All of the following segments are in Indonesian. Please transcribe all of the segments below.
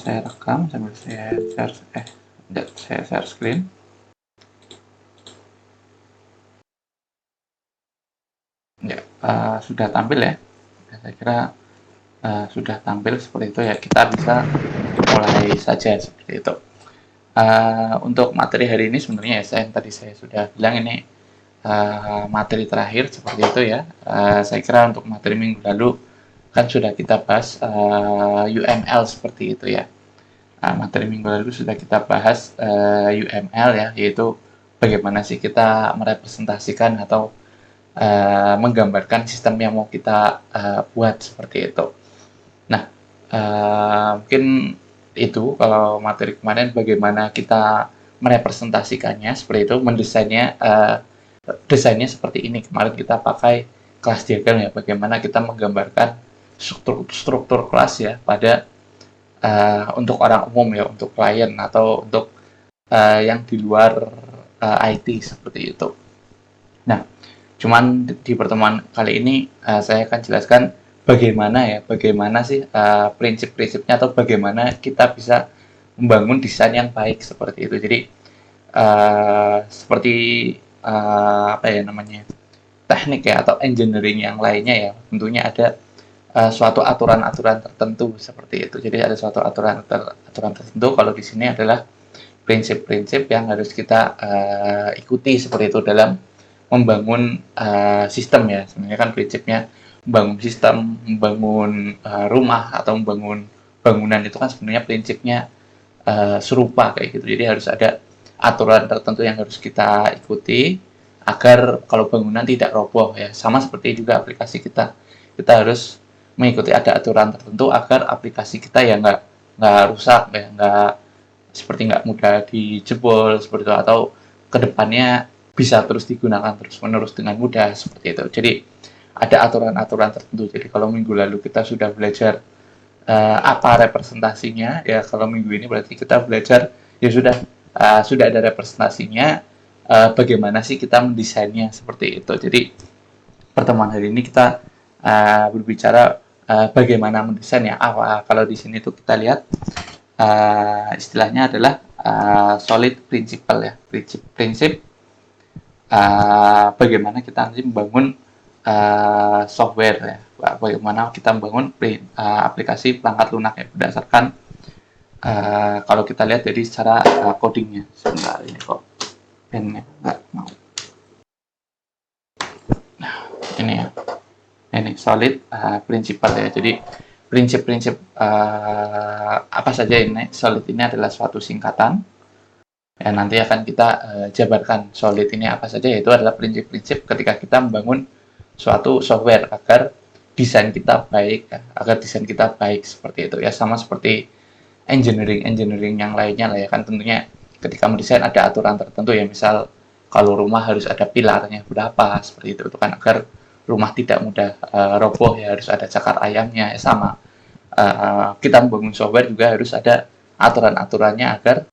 saya rekam sambil saya share screen. Ya, sudah tampil ya. Saya kira sudah tampil seperti itu ya. Kita bisa mulai saja seperti itu. Untuk materi hari ini sebenarnya ya, tadi saya sudah bilang ini materi terakhir seperti itu ya. Saya kira untuk materi minggu lalu kan sudah kita bahas UML seperti itu ya. Materi minggu lalu sudah kita bahas UML ya, yaitu bagaimana sih kita merepresentasikan atau menggambarkan sistem yang mau kita buat seperti itu. Nah, mungkin itu kalau materi kemarin bagaimana kita merepresentasikannya seperti itu, mendesainnya, desainnya seperti ini. Kemarin kita pakai kelas diagram ya, bagaimana kita menggambarkan struktur kelas ya pada untuk orang umum ya, untuk klien atau untuk yang di luar IT seperti itu. Nah, cuman di pertemuan kali ini saya akan jelaskan bagaimana sih prinsip-prinsipnya atau bagaimana kita bisa membangun desain yang baik seperti itu. Jadi seperti apa ya namanya, teknik ya atau engineering yang lainnya ya, tentunya ada suatu aturan-aturan tertentu seperti itu. Jadi ada suatu aturan tertentu. Kalau di sini adalah prinsip-prinsip yang harus kita ikuti seperti itu dalam membangun sistem ya. Sebenarnya kan prinsipnya membangun sistem, membangun rumah atau membangun bangunan itu kan sebenarnya prinsipnya serupa kayak gitu. Jadi harus ada aturan tertentu yang harus kita ikuti agar kalau bangunan tidak roboh ya. Sama seperti juga aplikasi kita harus mengikuti ada aturan tertentu agar aplikasi kita ya nggak rusak ya, nggak mudah dijebol seperti itu, atau kedepannya bisa terus digunakan terus menerus dengan mudah seperti itu. Jadi ada aturan-aturan tertentu. Jadi kalau minggu lalu kita sudah belajar apa representasinya ya, kalau minggu ini berarti kita belajar ya sudah ada representasinya, bagaimana sih kita mendesainnya seperti itu. Jadi pertemuan hari ini kita berbicara bagaimana mendesain ya. Kalau di sini tuh kita lihat istilahnya adalah solid principle ya, prinsip bagaimana kita nanti membangun software ya, bagaimana kita membangun aplikasi perangkat lunak ya, berdasarkan kalau kita lihat dari secara codingnya. Sebentar, ini kok pennya nggak mau. Nah, ini ya, ini solid principle ya. Jadi prinsip-prinsip apa saja ini? Solid ini adalah suatu singkatan ya, nanti akan kita jabarkan solid ini apa saja, yaitu adalah prinsip-prinsip ketika kita membangun suatu software agar desain kita baik seperti itu ya. Sama seperti engineering yang lainnya lah ya, kan tentunya ketika mendesain ada aturan tertentu ya. Misal kalau rumah harus ada pilarnya berapa seperti itu kan, agar rumah tidak mudah roboh ya, harus ada cakar ayamnya ya. Sama kita membangun software juga harus ada aturan-aturannya agar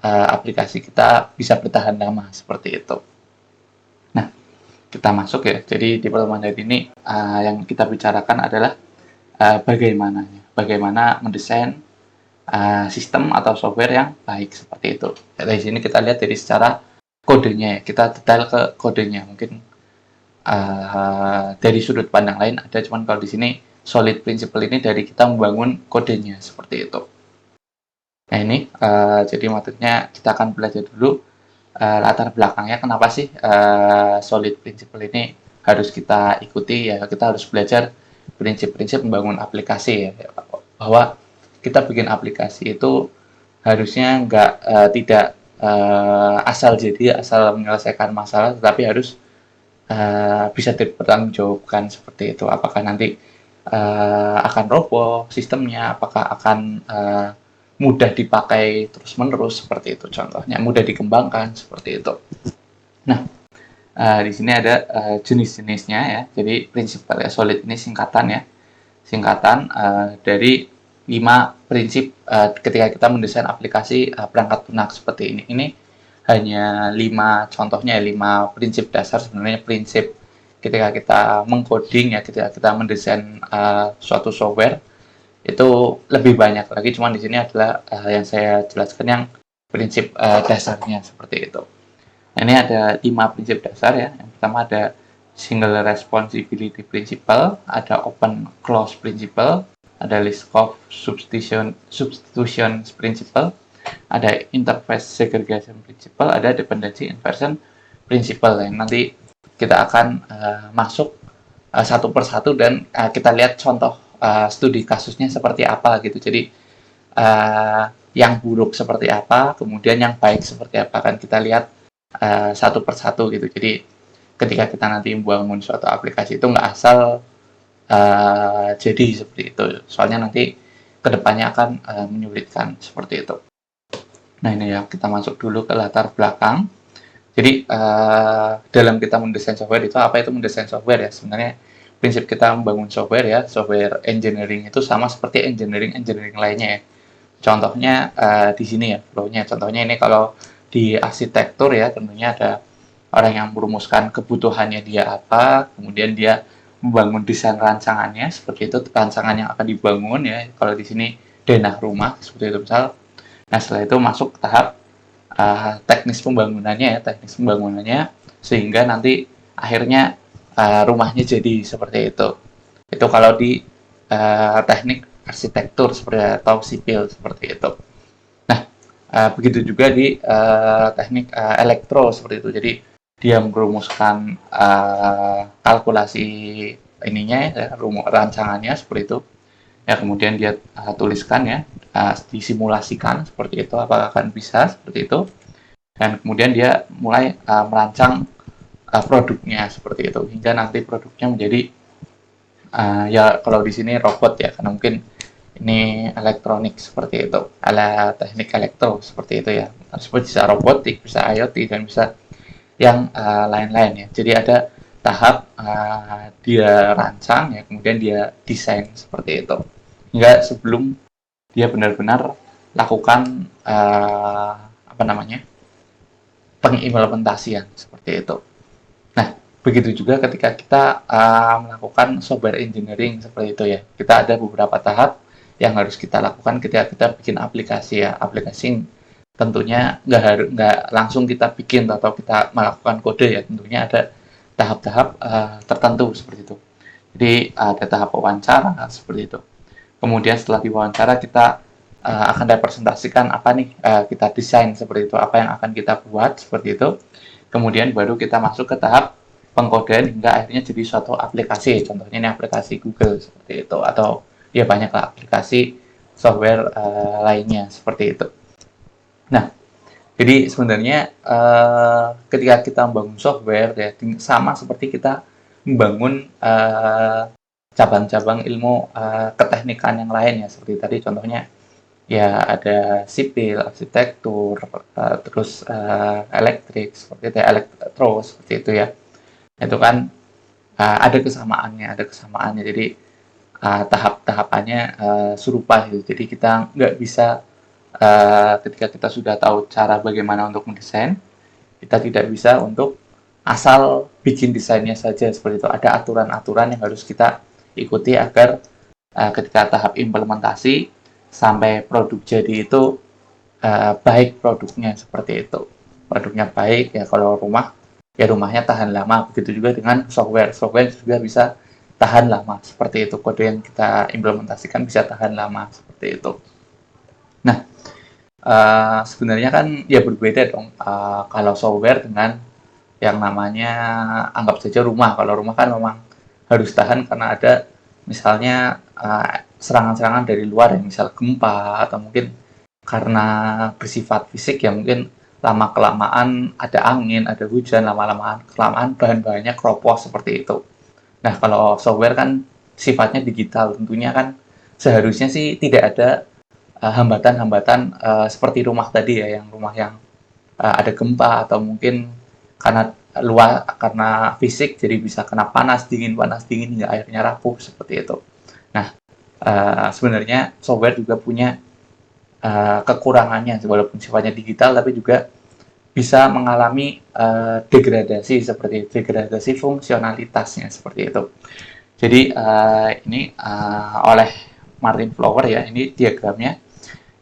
aplikasi kita bisa bertahan lama seperti itu. Nah, kita masuk ya. Jadi di pertemuan hari ini yang kita bicarakan adalah bagaimana mendesain sistem atau software yang baik seperti itu. Dari sini kita lihat dari secara kodenya ya, kita detail ke kodenya. Mungkin dari sudut pandang lain ada, cuman kalau di sini solid principle ini dari kita membangun kodenya seperti itu. Nah ini jadi materinya kita akan belajar dulu latar belakangnya, kenapa sih solid principle ini harus kita ikuti ya. Kita harus belajar prinsip-prinsip membangun aplikasi ya, bahwa kita bikin aplikasi itu harusnya tidak asal menyelesaikan masalah, tetapi harus bisa dipertanggungjawabkan seperti itu. Apakah nanti akan roboh sistemnya, apakah akan mudah dipakai terus-menerus seperti itu, contohnya mudah dikembangkan seperti itu. Nah, di sini ada jenis-jenisnya ya. Jadi prinsip solid ini singkatan dari 5 prinsip ketika kita mendesain aplikasi perangkat lunak seperti ini. Ini hanya 5 contohnya, 5 prinsip dasar. Sebenarnya prinsip ketika kita mengcoding ya, ketika kita mendesain suatu software itu lebih banyak lagi, cuman di sini adalah yang saya jelaskan yang prinsip dasarnya seperti itu. Nah, ini ada 5 prinsip dasar ya. Yang pertama ada single responsibility principle, ada open close principle, ada list of substitution principle, ada interface segregation principle, ada dependency inversion principle yang nanti kita akan masuk satu persatu dan kita lihat contoh studi kasusnya seperti apa gitu. Jadi yang buruk seperti apa, kemudian yang baik seperti apa, kan kita lihat satu persatu gitu. Jadi ketika kita nanti membangun suatu aplikasi itu nggak asal jadi seperti itu. Soalnya nanti kedepannya akan menyulitkan seperti itu. Nah ini ya, kita masuk dulu ke latar belakang. Jadi dalam kita mendesain software itu, apa itu mendesain software ya? Sebenarnya prinsip kita membangun software ya, software engineering itu sama seperti engineering lainnya ya. Contohnya di sini ya, flow-nya. Contohnya ini kalau di arsitektur ya, tentunya ada orang yang merumuskan kebutuhannya dia apa, kemudian dia membangun desain rancangannya, seperti itu rancangan yang akan dibangun ya. Kalau di sini denah rumah, seperti itu misal. Nah setelah itu masuk ke tahap teknis pembangunannya ya, sehingga nanti akhirnya rumahnya jadi seperti itu. Itu kalau di teknik arsitektur seperti atau sipil seperti itu. Nah, begitu juga di teknik elektro seperti itu. Jadi dia merumuskan kalkulasi ininya ya, rancangannya seperti itu. Ya kemudian dia tuliskan ya, disimulasikan seperti itu apakah akan bisa seperti itu, dan kemudian dia mulai merancang produknya seperti itu hingga nanti produknya menjadi ya kalau di sini robot ya, karena mungkin ini elektronik seperti itu, ala teknik elektro seperti itu ya, seperti bisa robotik, bisa IoT, dan bisa yang lain-lain ya. Jadi ada tahap dia rancang ya, kemudian dia desain seperti itu hingga sebelum dia benar-benar lakukan apa namanya, pengimplementasian seperti itu. Nah, begitu juga ketika kita melakukan software engineering seperti itu ya. Kita ada beberapa tahap yang harus kita lakukan ketika kita bikin aplikasi ya. Aplikasi tentunya nggak langsung kita bikin atau kita melakukan kode ya. Tentunya ada tahap-tahap tertentu seperti itu. Jadi ada tahap wawancara seperti itu. Kemudian setelah diwawancara kita akan representasikan apa nih kita desain seperti itu, apa yang akan kita buat seperti itu. Kemudian baru kita masuk ke tahap pengkodean hingga akhirnya jadi suatu aplikasi. Contohnya ini aplikasi Google seperti itu, atau ya banyaklah aplikasi software lainnya seperti itu. Nah, jadi sebenarnya ketika kita membangun software ya sama seperti kita membangun cabang-cabang ilmu keteknikan yang lain ya, seperti tadi contohnya ya ada sipil, arsitektur, terus elektrik seperti itu, elektro seperti itu ya. Itu kan ada kesamaannya. Jadi tahap-tahapannya serupa gitu. Jadi kita nggak bisa ketika kita sudah tahu cara bagaimana untuk mendesain, kita tidak bisa untuk asal bikin desainnya saja seperti itu. Ada aturan-aturan yang harus kita ikuti agar ketika tahap implementasi sampai produk jadi itu baik produknya seperti itu. Produknya baik ya, kalau rumah ya rumahnya tahan lama. Begitu juga dengan software juga bisa tahan lama seperti itu. Kode yang kita implementasikan bisa tahan lama seperti itu. Nah, sebenarnya kan ya berbeda dong kalau software dengan yang namanya anggap saja rumah. Kalau rumah kan memang harus tahan karena ada misalnya serangan-serangan dari luar ya, misal gempa atau mungkin karena bersifat fisik ya, mungkin lama-kelamaan ada angin, ada hujan, lama-kelamaan bahan-bahannya keropos seperti itu. Nah, kalau software kan sifatnya digital, tentunya kan seharusnya sih tidak ada hambatan-hambatan seperti rumah tadi ya, yang rumah yang ada gempa atau mungkin karena fisik jadi bisa kena panas dingin hingga akhirnya rapuh seperti itu. Nah, sebenarnya software juga punya kekurangannya, walaupun sifatnya digital tapi juga bisa mengalami degradasi fungsionalitasnya seperti itu. Jadi ini oleh Martin Flower ya, ini diagramnya,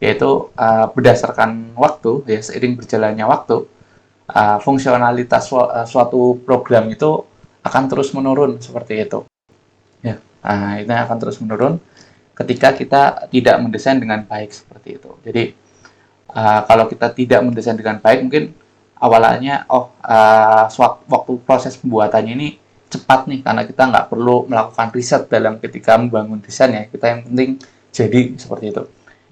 yaitu berdasarkan waktu ya, seiring berjalannya waktu, fungsionalitas suatu program itu akan terus menurun seperti itu. Ya, ini akan terus menurun ketika kita tidak mendesain dengan baik seperti itu. Jadi kalau kita tidak mendesain dengan baik, mungkin awalnya waktu proses pembuatannya ini cepat nih, karena kita nggak perlu melakukan riset dalam ketika membangun desain ya. Kita yang penting jadi seperti itu.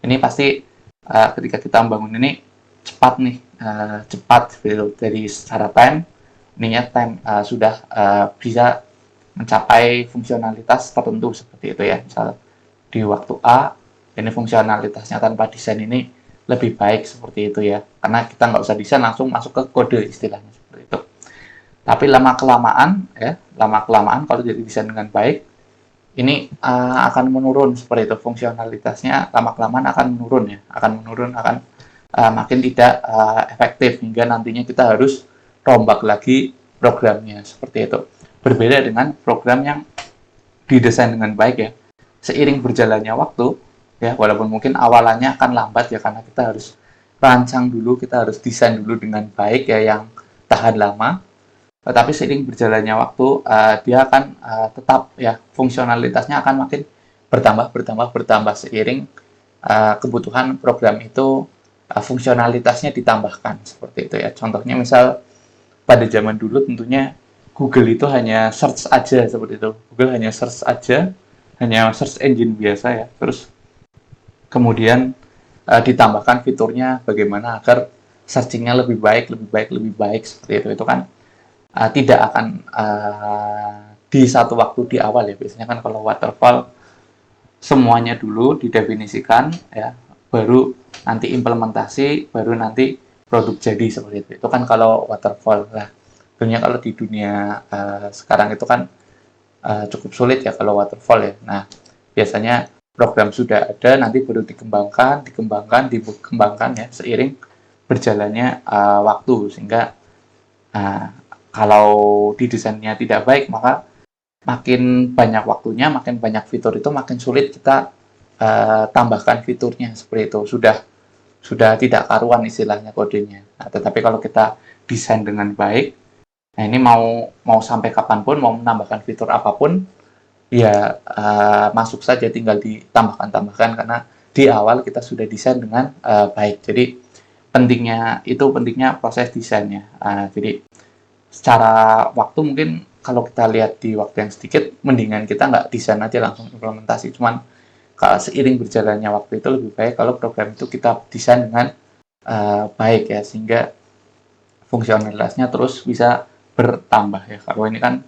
Ini pasti ketika kita membangun ini cepat nih, cepat seperti itu. Dari secara time, ininya time sudah bisa mencapai fungsionalitas tertentu seperti itu ya. Misal di waktu A, ini fungsionalitasnya tanpa desain ini lebih baik seperti itu ya, karena kita nggak usah desain, langsung masuk ke kode istilahnya seperti itu. Tapi lama kelamaan kalau jadi desain dengan baik, ini akan menurun seperti itu, fungsionalitasnya lama kelamaan akan menurun ya, akan makin tidak efektif, hingga nantinya kita harus rombak lagi programnya seperti itu. Berbeda dengan program yang didesain dengan baik ya, seiring berjalannya waktu ya, walaupun mungkin awalannya akan lambat ya, karena kita harus rancang dulu, kita harus desain dulu dengan baik ya, yang tahan lama. Tetapi seiring berjalannya waktu, dia akan tetap ya, fungsionalitasnya akan makin bertambah seiring kebutuhan program itu, fungsionalitasnya ditambahkan seperti itu ya. Contohnya misal pada zaman dulu tentunya Google itu hanya search aja seperti itu. Google hanya search aja, hanya search engine biasa ya. Terus kemudian ditambahkan fiturnya bagaimana agar searching-nya lebih baik seperti itu. Itu kan tidak akan di satu waktu di awal ya. Biasanya kan kalau waterfall semuanya dulu didefinisikan ya, baru nanti implementasi, baru nanti produk jadi seperti itu. Itu kan kalau waterfall. Nah, tentunya kalau di dunia sekarang itu kan cukup sulit ya kalau waterfall ya. Nah, biasanya program sudah ada, nanti baru dikembangkan ya, seiring berjalannya waktu, sehingga kalau didesainnya tidak baik, maka makin banyak waktunya, makin banyak fitur itu, makin sulit kita tambahkan fiturnya seperti itu. Sudah tidak karuan istilahnya kodenya. Nah, tetapi kalau kita desain dengan baik, nah ini mau sampai kapanpun, mau menambahkan fitur apapun, ya masuk saja, tinggal ditambahkan, karena di awal kita sudah desain dengan baik. Jadi pentingnya proses desainnya. Jadi secara waktu mungkin kalau kita lihat di waktu yang sedikit, mendingan kita nggak desain aja, langsung implementasi. Cuman kalau seiring berjalannya waktu itu lebih baik kalau program itu kita desain dengan baik ya, sehingga fungsionalitasnya terus bisa bertambah ya. Kalau ini kan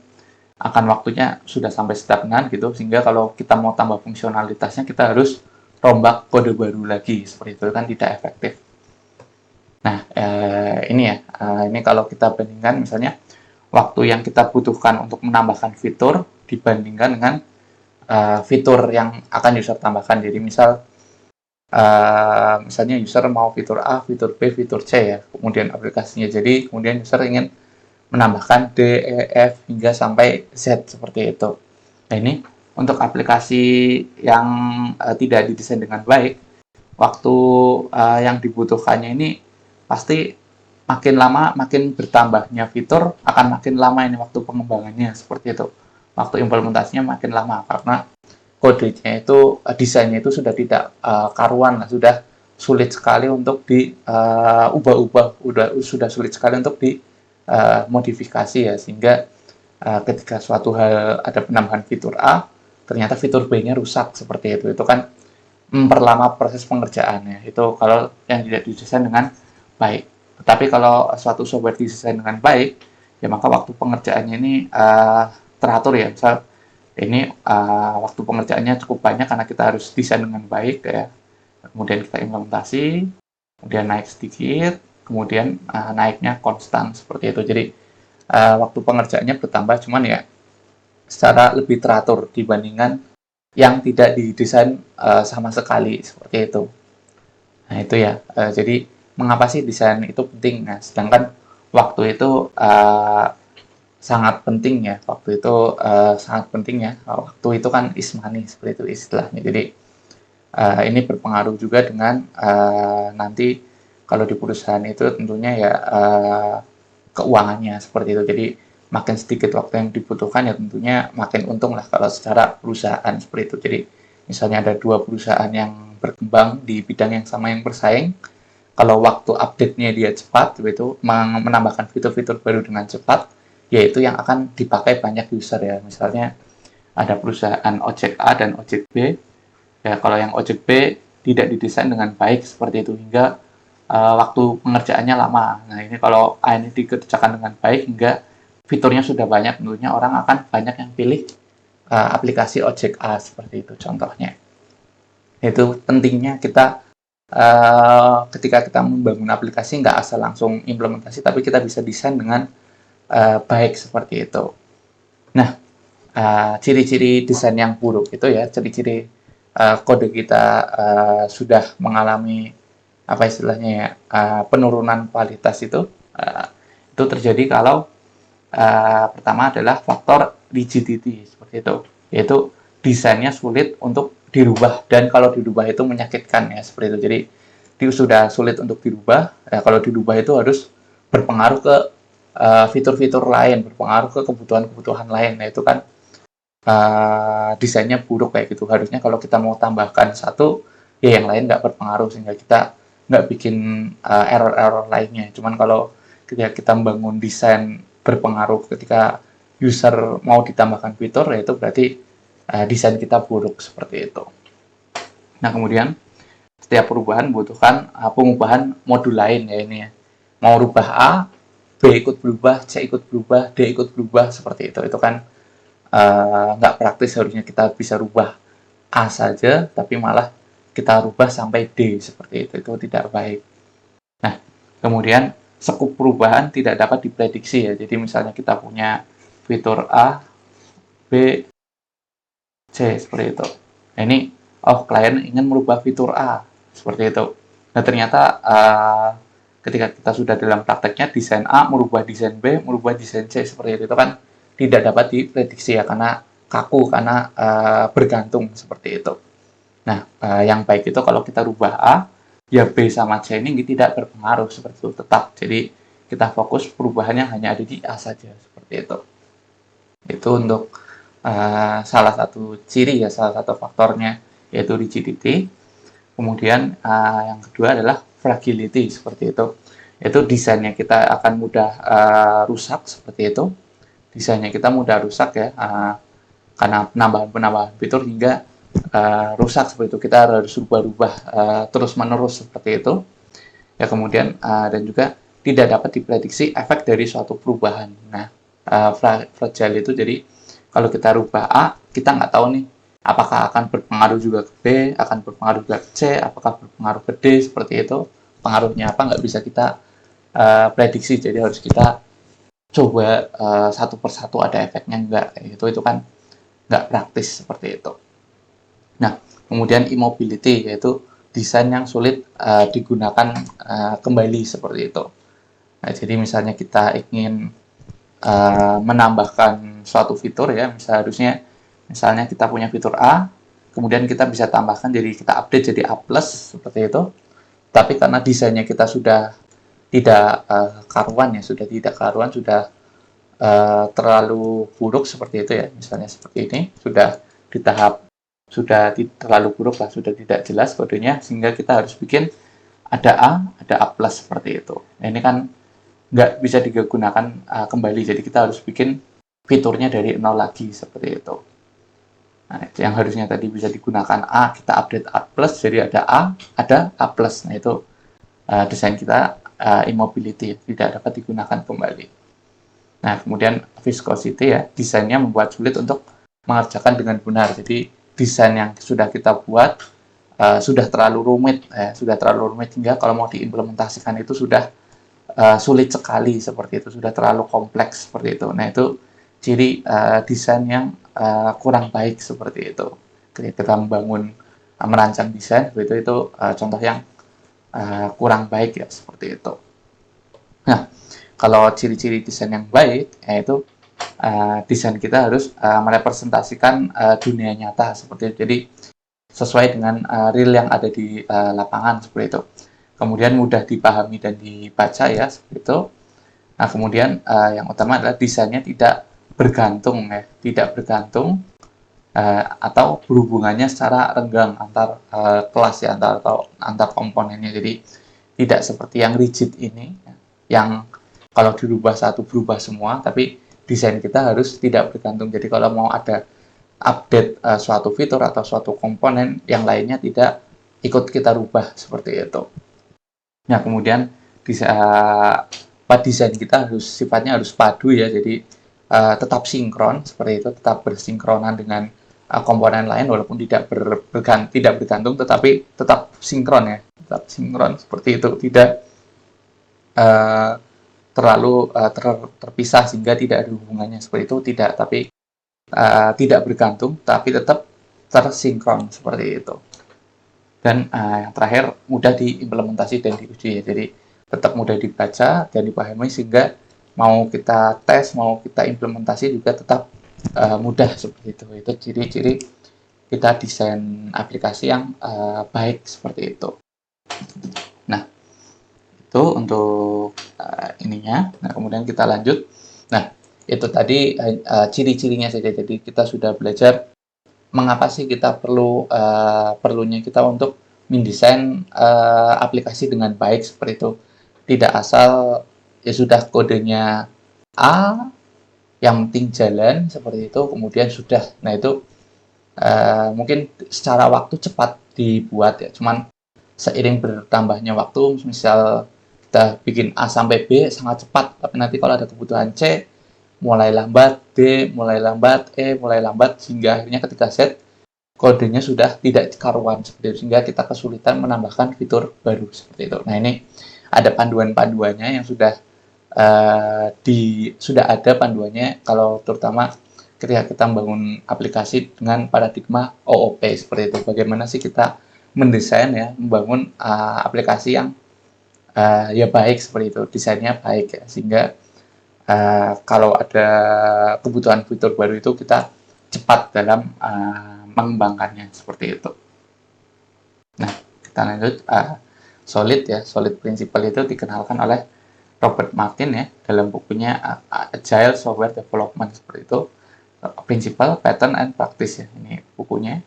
akan waktunya sudah sampai stagnan gitu, sehingga kalau kita mau tambah fungsionalitasnya, kita harus rombak kode baru lagi seperti itu, kan tidak efektif. Nah, ini kalau kita bandingkan misalnya waktu yang kita butuhkan untuk menambahkan fitur dibandingkan dengan fitur yang akan user tambahkan. Jadi misalnya user mau fitur A, fitur B, fitur C ya, kemudian aplikasinya jadi, kemudian user ingin menambahkan D, E, F hingga sampai Z seperti itu. Nah, ini untuk aplikasi yang tidak didesain dengan baik, waktu yang dibutuhkannya ini pasti makin lama, makin bertambahnya fitur, akan makin lama ini waktu pengembangannya seperti itu. Waktu implementasinya makin lama, karena kodenya itu, desainnya itu sudah tidak karuan lah, sudah sulit sekali untuk diubah-ubah, sudah sulit sekali untuk dimodifikasi ya, sehingga ketika suatu hal ada penambahan fitur A, ternyata fitur B-nya rusak seperti itu. Itu kan memperlama proses pengerjaannya. Itu kalau yang tidak didesain dengan baik. Tetapi kalau suatu software didesain dengan baik, ya maka waktu pengerjaannya ini teratur ya. Misal ini waktu pengerjaannya cukup banyak karena kita harus desain dengan baik ya. Kemudian kita implementasi, kemudian naik sedikit, kemudian naiknya konstan seperti itu. Jadi waktu pengerjaannya bertambah, cuman ya secara lebih teratur dibandingkan yang tidak didesain sama sekali seperti itu. Nah itu ya, jadi mengapa sih desain itu penting? Nah, sedangkan waktu itu sangat penting ya, waktu itu kan is money seperti itu istilahnya. Jadi Ini berpengaruh juga dengan nanti kalau di perusahaan itu tentunya ya keuangannya seperti itu. Jadi makin sedikit waktu yang dibutuhkan ya tentunya makin untung lah kalau secara perusahaan seperti itu. Jadi misalnya ada dua perusahaan yang berkembang di bidang yang sama yang bersaing, kalau waktu update-nya dia cepat, itu menambahkan fitur-fitur baru dengan cepat, yaitu yang akan dipakai banyak user ya. Misalnya ada perusahaan ojek A dan ojek B. Ya, kalau yang ojek B tidak didesain dengan baik seperti itu hingga waktu pengerjaannya lama. Nah, ini kalau A ini dikerjakan dengan baik hingga fiturnya sudah banyak, tentunya orang akan banyak yang pilih aplikasi ojek A seperti itu contohnya. Itu pentingnya kita ketika kita membangun aplikasi nggak asal langsung implementasi, tapi kita bisa desain dengan baik seperti itu. Nah, ciri-ciri desain yang buruk itu ya, ciri-ciri kode kita sudah mengalami apa istilahnya ya, penurunan kualitas itu terjadi kalau pertama adalah faktor rigidity seperti itu, yaitu desainnya sulit untuk dirubah dan kalau dirubah itu menyakitkan ya seperti itu. Jadi sudah sulit untuk dirubah, ya, kalau dirubah itu harus berpengaruh ke fitur-fitur lain, berpengaruh ke kebutuhan-kebutuhan lain. Nah itu kan desainnya buruk kayak gitu. Harusnya kalau kita mau tambahkan satu, ya yang lain nggak berpengaruh sehingga kita nggak bikin error-error lainnya. Cuman kalau ketika kita membangun desain berpengaruh ketika user mau ditambahkan fitur, ya itu berarti desain kita buruk seperti itu. Nah kemudian setiap perubahan membutuhkan pengubahan modul lain ya ini ya. Mau rubah A, B ikut berubah, C ikut berubah, D ikut berubah seperti itu. Itu kan nggak praktis, harusnya kita bisa rubah A saja, tapi malah kita rubah sampai D seperti itu tidak baik. Nah, kemudian skup perubahan tidak dapat diprediksi ya. Jadi misalnya kita punya fitur A, B, C seperti itu. Nah, ini klien ingin merubah fitur A seperti itu. Nah, ternyata ketika kita sudah dalam prakteknya desain A merubah desain B, merubah desain C seperti itu kan tidak dapat diprediksi ya karena kaku, karena bergantung seperti itu. Nah, yang baik itu kalau kita rubah A, ya B sama C ini tidak berpengaruh seperti itu tetap. Jadi kita fokus perubahannya hanya ada di A saja seperti itu. Itu untuk salah satu ciri ya, salah satu faktornya yaitu rigidity. Kemudian yang kedua adalah fragility seperti itu. Yaitu desainnya kita akan mudah rusak seperti itu. Desainnya kita mudah rusak ya karena penambahan fitur hingga rusak seperti itu. Kita harus rubah-rubah terus menerus seperti itu ya. Kemudian dan juga tidak dapat diprediksi efek dari suatu perubahan. Nah, fragile itu jadi kalau kita rubah A, kita nggak tahu nih apakah akan berpengaruh juga ke B, akan berpengaruh juga ke C, apakah berpengaruh ke D seperti itu. Pengaruhnya apa nggak bisa kita prediksi, jadi harus kita coba satu persatu ada efeknya enggak, itu kan nggak praktis seperti itu. Nah, kemudian immobility yaitu desain yang sulit digunakan kembali seperti itu. Nah, jadi misalnya kita ingin menambahkan suatu fitur ya, misalnya kita punya fitur A, kemudian kita bisa tambahkan jadi kita update jadi A+ seperti itu. Tapi karena desainnya kita sudah tidak karuan ya, sudah terlalu buruk seperti itu ya, misalnya seperti ini, sudah di tahap sudah terlalu buruk lah, sudah tidak jelas kodenya, sehingga kita harus bikin ada A, ada A+ seperti itu. Nah, ini kan nggak bisa digunakan kembali, jadi kita harus bikin fiturnya dari nol lagi seperti itu. Nah, yang harusnya tadi bisa digunakan A, kita update A+, jadi ada A, ada A+. Nah, itu desain kita immobility, tidak dapat digunakan kembali. Nah, kemudian viscosity ya, desainnya membuat sulit untuk mengerjakan dengan benar. Jadi desain yang sudah kita buat sudah terlalu rumit hingga kalau mau diimplementasikan itu sudah sulit sekali seperti itu, sudah terlalu kompleks seperti itu. Nah, itu ciri desain yang kurang baik seperti itu. Ketika kita merancang desain seperti itu contoh yang kurang baik ya seperti itu. Nah, kalau ciri-ciri desain yang baik yaitu desain kita harus merepresentasikan dunia nyata seperti itu. Jadi sesuai dengan real yang ada di lapangan seperti itu. Kemudian mudah dipahami dan dibaca ya seperti itu. Nah, kemudian yang utama adalah desainnya tidak bergantung ya, tidak bergantung atau berhubungannya secara renggang antar kelas ya, antar komponennya. Jadi tidak seperti yang rigid ini, ya, yang kalau dirubah satu berubah semua, tapi desain kita harus tidak bergantung. Jadi kalau mau ada update suatu fitur atau suatu komponen, yang lainnya tidak ikut kita rubah seperti itu. Nah, kemudian desain kita sifatnya harus padu ya, jadi tetap sinkron seperti itu, tetap bersinkronan dengan komponen lain walaupun tidak bergantung, tetapi tetap sinkron ya, tetap sinkron seperti itu, tidak terlalu terpisah sehingga tidak ada hubungannya seperti itu, tidak, tapi tidak bergantung tapi tetap tersinkron seperti itu. Dan yang terakhir mudah diimplementasi dan diuji ya, jadi tetap mudah dibaca dan dipahami sehingga mau kita tes, mau kita implementasi juga tetap mudah seperti itu. Itu ciri-ciri kita desain aplikasi yang baik seperti itu. Nah, itu untuk ininya. Nah, kemudian kita lanjut. Nah, itu tadi ciri-cirinya saja. Jadi kita sudah belajar mengapa sih kita perlunya kita untuk mendesain aplikasi dengan baik seperti itu. Tidak asal ya sudah kodenya A, yang penting jalan seperti itu, kemudian sudah. Nah, itu mungkin secara waktu cepat dibuat ya, cuman seiring bertambahnya waktu, misal kita bikin A sampai B sangat cepat, tapi nanti kalau ada kebutuhan C mulai lambat, D mulai lambat, E mulai lambat, sehingga akhirnya ketika Z kodenya sudah tidak karuan seperti itu, sehingga kita kesulitan menambahkan fitur baru seperti itu. Nah, ini ada panduannya yang sudah ada panduannya, kalau terutama ketika kita membangun aplikasi dengan paradigma OOP seperti itu. Bagaimana sih kita mendesain ya, membangun aplikasi yang ya baik seperti itu, desainnya baik ya, sehingga kalau ada kebutuhan fitur baru itu kita cepat dalam mengembangkannya seperti itu. Nah, kita lanjut. Solid ya, Solid Principle itu dikenalkan oleh Robert Martin ya dalam bukunya Agile Software Development seperti itu. Principle, Pattern, and Practice ya, ini bukunya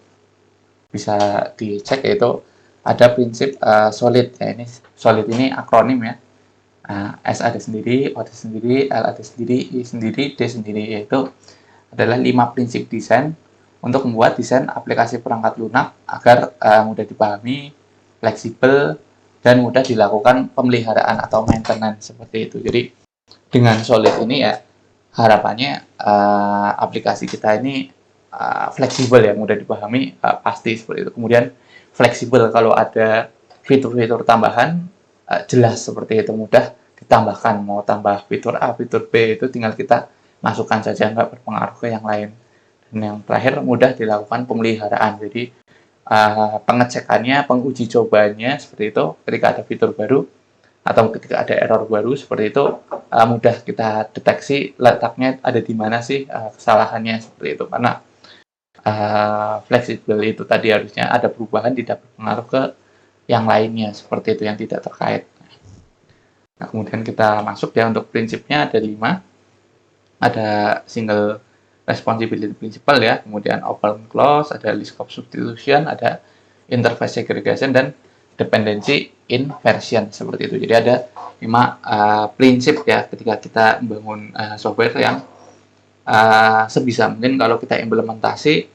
bisa dicek, yaitu ada prinsip solid ya. Ini solid ini akronim ya. S ada sendiri, O ada sendiri, L ada sendiri, I sendiri, D sendiri, yaitu adalah 5 prinsip desain untuk membuat desain aplikasi perangkat lunak agar mudah dipahami, fleksibel, dan mudah dilakukan pemeliharaan atau maintenance seperti itu. Jadi dengan solid ini ya harapannya aplikasi kita ini fleksibel ya, mudah dipahami, pasti seperti itu. Kemudian fleksibel, kalau ada fitur-fitur tambahan jelas seperti itu, mudah ditambahkan. Mau tambah fitur A, fitur B, itu tinggal kita masukkan saja, nggak berpengaruh ke yang lain. Dan yang terakhir, mudah dilakukan pemeliharaan. Jadi pengecekannya, penguji cobanya seperti itu, ketika ada fitur baru atau ketika ada error baru seperti itu, mudah kita deteksi letaknya ada di mana sih kesalahannya seperti itu. Karena fleksibel itu tadi harusnya ada perubahan, tidak berpengaruh ke yang lainnya seperti itu, yang tidak terkait. Nah, kemudian kita masuk ya, untuk prinsipnya ada 5. Ada single responsibility principle ya, kemudian open clause, ada list scope substitution, ada interface segregation, dan dependency inversion seperti itu. Jadi ada 5 prinsip ya ketika kita membangun software yang sebisa mungkin kalau kita implementasi,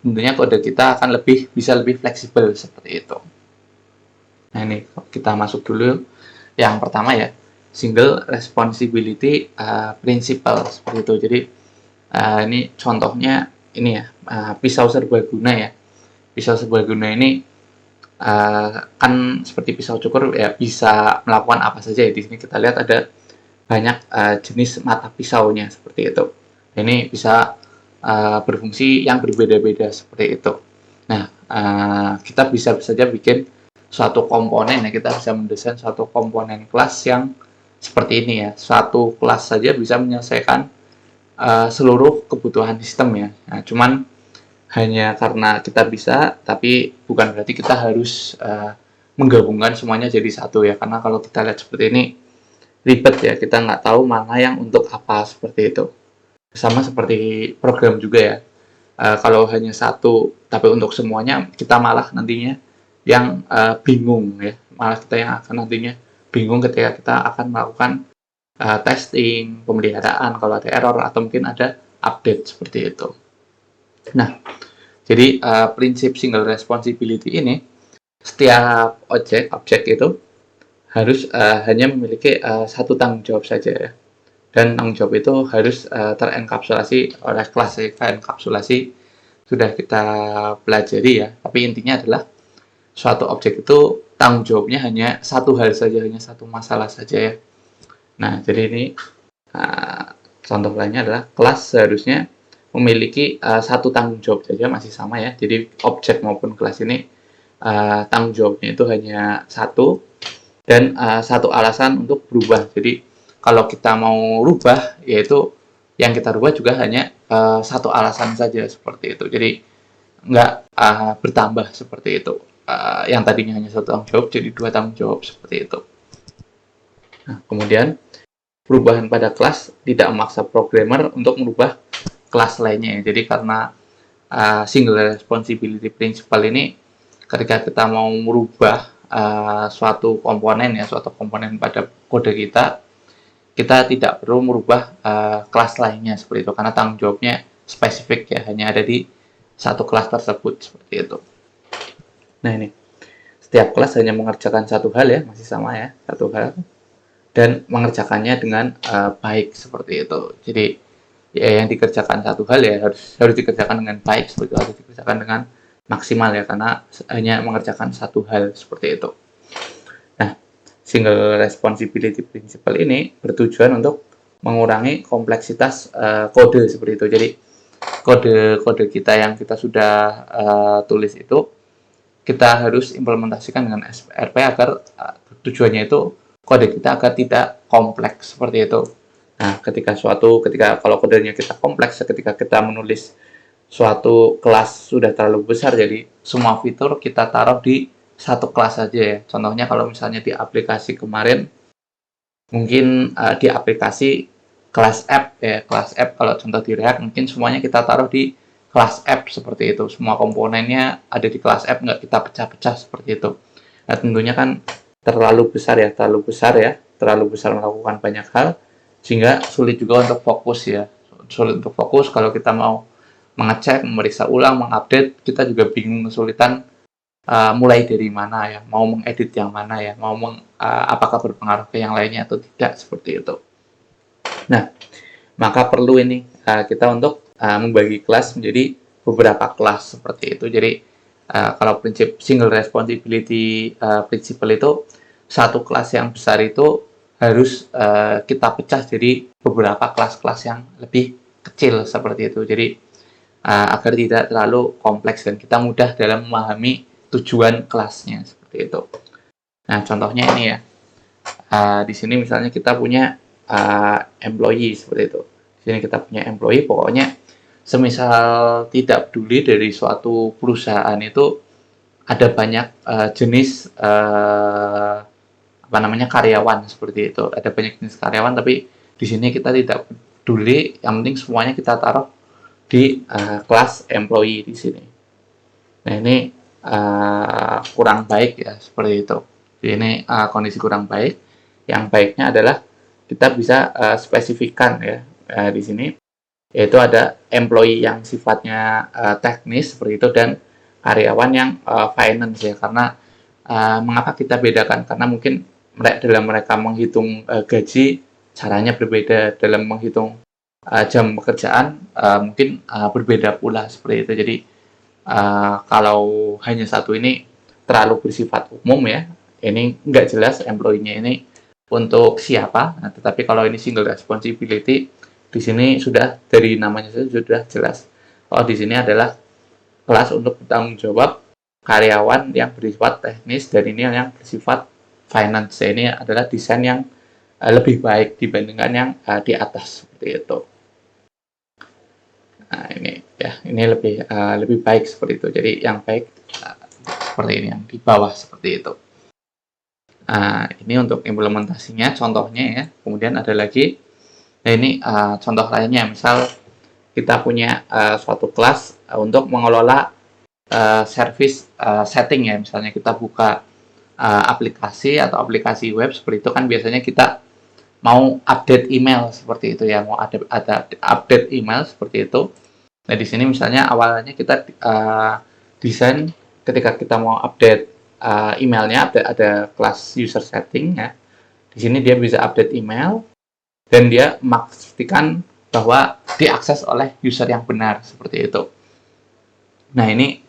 tentunya kode kita akan bisa lebih fleksibel seperti itu. Nah, ini kita masuk dulu yang pertama ya, single responsibility principle seperti itu. Jadi ini contohnya ini ya, pisau serbaguna ya. Pisau serbaguna ini kan seperti pisau cukur ya, bisa melakukan apa saja ya. Di sini kita lihat ada banyak jenis mata pisaunya seperti itu. Ini bisa berfungsi yang berbeda-beda seperti itu. Nah, kita bisa saja bikin suatu komponen ya, kita bisa mendesain suatu komponen kelas yang seperti ini ya. Suatu kelas saja bisa menyelesaikan seluruh kebutuhan sistem ya. Nah, cuman hanya karena kita bisa, tapi bukan berarti kita harus menggabungkan semuanya jadi satu ya. Karena kalau kita lihat seperti ini ribet ya, kita nggak tahu mana yang untuk apa seperti itu. Sama seperti program juga ya. Kalau hanya satu tapi untuk semuanya, kita malah nantinya yang bingung ya. Malah kita yang akan nantinya bingung ketika kita akan melakukan testing, pemeliharaan kalau ada error atau mungkin ada update seperti itu. Nah, jadi prinsip single responsibility ini, setiap objek itu harus hanya memiliki satu tanggung jawab saja ya. Dan tanggung jawab itu harus terenkapsulasi oleh kelas enkapsulasi sudah kita pelajari ya. Tapi intinya adalah suatu objek itu tanggung jawabnya hanya satu hal saja, hanya satu masalah saja ya. Nah, jadi ini contoh lainnya adalah kelas seharusnya memiliki satu tanggung jawab saja, masih sama ya. Jadi objek maupun kelas ini tanggung jawabnya itu hanya satu dan satu alasan untuk berubah. Jadi kalau kita mau rubah, yaitu yang kita rubah juga hanya satu alasan saja seperti itu. Jadi nggak bertambah seperti itu. Yang tadinya hanya satu tanggung jawab jadi dua tanggung jawab seperti itu. Nah, kemudian perubahan pada kelas tidak memaksa programmer untuk merubah kelas lainnya. Jadi karena single responsibility principle ini, ketika kita mau merubah suatu komponen ya, suatu komponen pada kode kita tidak perlu merubah kelas lainnya seperti itu, karena tanggung jawabnya spesifik ya, hanya ada di satu kelas tersebut seperti itu. Nah ini, setiap kelas hanya mengerjakan satu hal ya, masih sama ya, satu hal, dan mengerjakannya dengan baik seperti itu. Jadi ya, yang dikerjakan satu hal ya harus dikerjakan dengan baik seperti itu, harus dikerjakan dengan maksimal ya, karena hanya mengerjakan satu hal seperti itu. Nah, single responsibility principle ini bertujuan untuk mengurangi kompleksitas kode seperti itu. Jadi kode kita yang kita sudah tulis itu kita harus implementasikan dengan RP agar tujuannya itu kode kita agar tidak kompleks seperti itu. Nah, ketika kalau kodenya kita kompleks, ketika kita menulis suatu kelas sudah terlalu besar, jadi semua fitur kita taruh di satu kelas saja ya. Contohnya kalau misalnya di aplikasi kemarin, mungkin di aplikasi kelas app ya, kelas app kalau contoh di React mungkin semuanya kita taruh di kelas app seperti itu. Semua komponennya ada di kelas app, nggak kita pecah-pecah seperti itu. Nah, tentunya kan terlalu besar melakukan banyak hal, sehingga sulit juga untuk fokus ya. Sulit untuk fokus kalau kita mau mengecek, memeriksa ulang, mengupdate, kita juga bingung, kesulitan mulai dari mana ya, mau mengedit yang mana ya, apakah berpengaruh ke yang lainnya atau tidak seperti itu. Nah, maka perlu ini kita untuk membagi kelas menjadi beberapa kelas seperti itu. Jadi kalau prinsip single responsibility principle itu, satu kelas yang besar itu harus kita pecah jadi beberapa kelas-kelas yang lebih kecil seperti itu. Jadi agar tidak terlalu kompleks dan kita mudah dalam memahami tujuan kelasnya seperti itu. Nah, contohnya ini ya. Di sini misalnya kita punya employee seperti itu. Di sini kita punya employee, pokoknya semisal tidak peduli dari suatu perusahaan itu ada banyak jenis karyawan seperti itu. Ada banyak jenis karyawan, tapi di sini kita tidak peduli, yang penting semuanya kita taruh di kelas employee di sini. Nah, ini kurang baik ya seperti itu. Jadi ini kondisi kurang baik. Yang baiknya adalah kita bisa spesifikkan ya di sini, yaitu ada employee yang sifatnya teknis seperti itu dan karyawan yang finance ya. Karena mengapa kita bedakan? Karena mungkin dalam mereka menghitung gaji caranya berbeda, dalam menghitung jam pekerjaan mungkin berbeda pula seperti itu. Jadi kalau hanya satu ini terlalu bersifat umum ya, ini nggak jelas employee-nya ini untuk siapa. Nah, tetapi kalau ini single responsibility, di sini sudah dari namanya sudah jelas. Oh, di sini adalah kelas untuk bertanggung jawab karyawan yang bersifat teknis, dan ini yang bersifat finance. Ini adalah desain yang lebih baik dibandingkan yang di atas seperti itu. Nah, ini ya, ini lebih baik seperti itu. Jadi yang baik seperti ini, yang di bawah seperti itu. Nah, ini untuk implementasinya, contohnya ya. Kemudian ada lagi, nah ini contoh lainnya, misal kita punya suatu kelas untuk mengelola service setting ya. Misalnya kita buka aplikasi atau aplikasi web seperti itu kan biasanya kita mau update email seperti itu ya, mau ada update email seperti itu. Nah, di sini misalnya awalnya kita desain ketika kita mau update emailnya, ada kelas user setting ya. Di sini dia bisa update email dan dia memastikan bahwa diakses oleh user yang benar seperti itu. Nah, ini